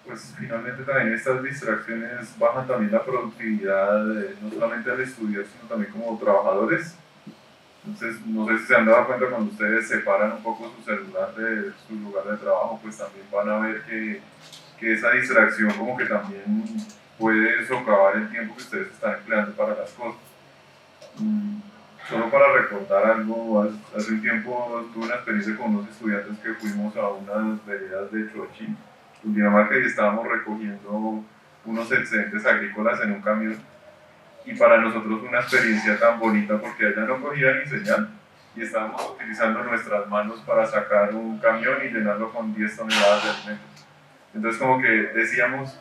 Pues finalmente también estas distracciones bajan también la productividad, no solamente al estudiar, sino también como trabajadores. Entonces, no sé si se han dado cuenta cuando ustedes separan un poco su celular de su lugar de trabajo, pues también van a ver que esa distracción como que también puede socavar el tiempo que ustedes están empleando para las cosas. Solo para recordar algo, hace un tiempo tuve una experiencia con unos estudiantes que fuimos a unas veredas de Chorchi, Cundinamarca, y estábamos recogiendo unos excedentes agrícolas en un camión. Y para nosotros fue una experiencia tan bonita porque allá no cogía ni señal y estábamos utilizando nuestras manos para sacar un camión y llenarlo con 10 toneladas de alimentos. Entonces como que decíamos,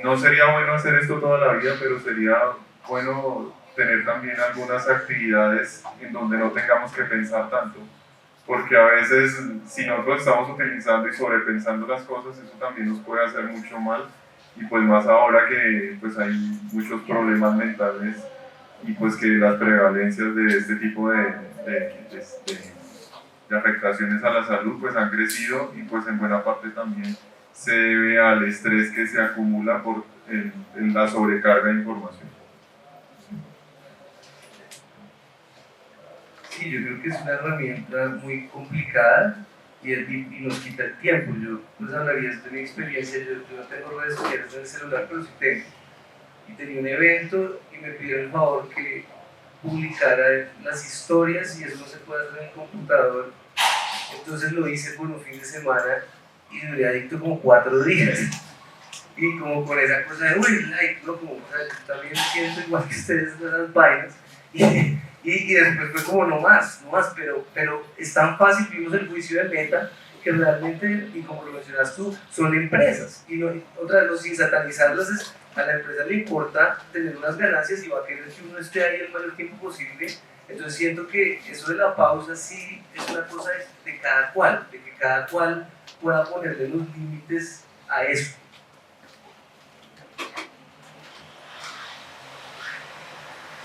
no sería bueno hacer esto toda la vida, pero sería bueno tener también algunas actividades en donde no tengamos que pensar tanto, porque a veces si nosotros estamos utilizando y sobrepensando las cosas, eso también nos puede hacer mucho mal, y pues más ahora que pues hay muchos problemas mentales y pues que las prevalencias de este tipo de afectaciones a la salud pues han crecido, y pues en buena parte también se debe al estrés que se acumula por la sobrecarga de información. Sí, yo creo que es una herramienta muy complicada y nos quita el tiempo. Yo pues hablaría de mi experiencia, yo no tengo redes sociales en el celular, pero sí tengo. Y tenía un evento y me pidieron el favor que publicara las historias, y eso no se puede hacer en el computador. Entonces lo hice por un fin de semana y duré adicto como 4 días. Y como con esa cosa de, uy, like, no, como, o sea, yo también siento igual que ustedes en esas vainas. Y después fue como, no más, pero es tan fácil, vimos el juicio de Meta, que realmente, y como lo mencionas tú, son empresas. Y otra vez, sin satanizarlas, a la empresa le importa tener unas ganancias y va a querer que uno esté ahí el mayor tiempo posible. Entonces siento que eso de la pausa sí es una cosa de cada cual, de que cada cual pueda ponerle los límites a eso.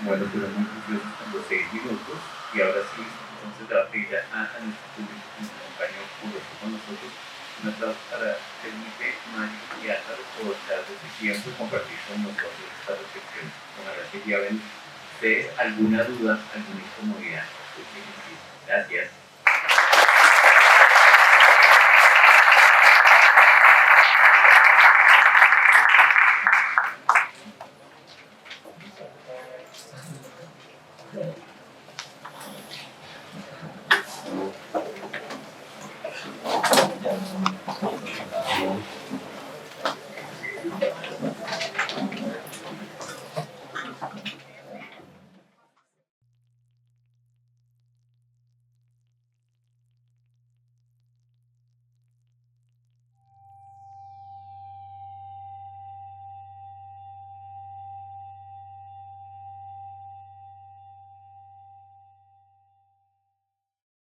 Bueno, fueron muy curiosos con los 6 minutos, y ahora sí, entonces le voy a pedir a nuestro público que nos acompañó con nosotros un aplauso para Felipe, Mario y Álvaro por darse su tiempo y compartir con nosotros esta reflexión. Ojalá que lleven ustedes alguna duda, alguna incomodidad. Gracias. Thank you.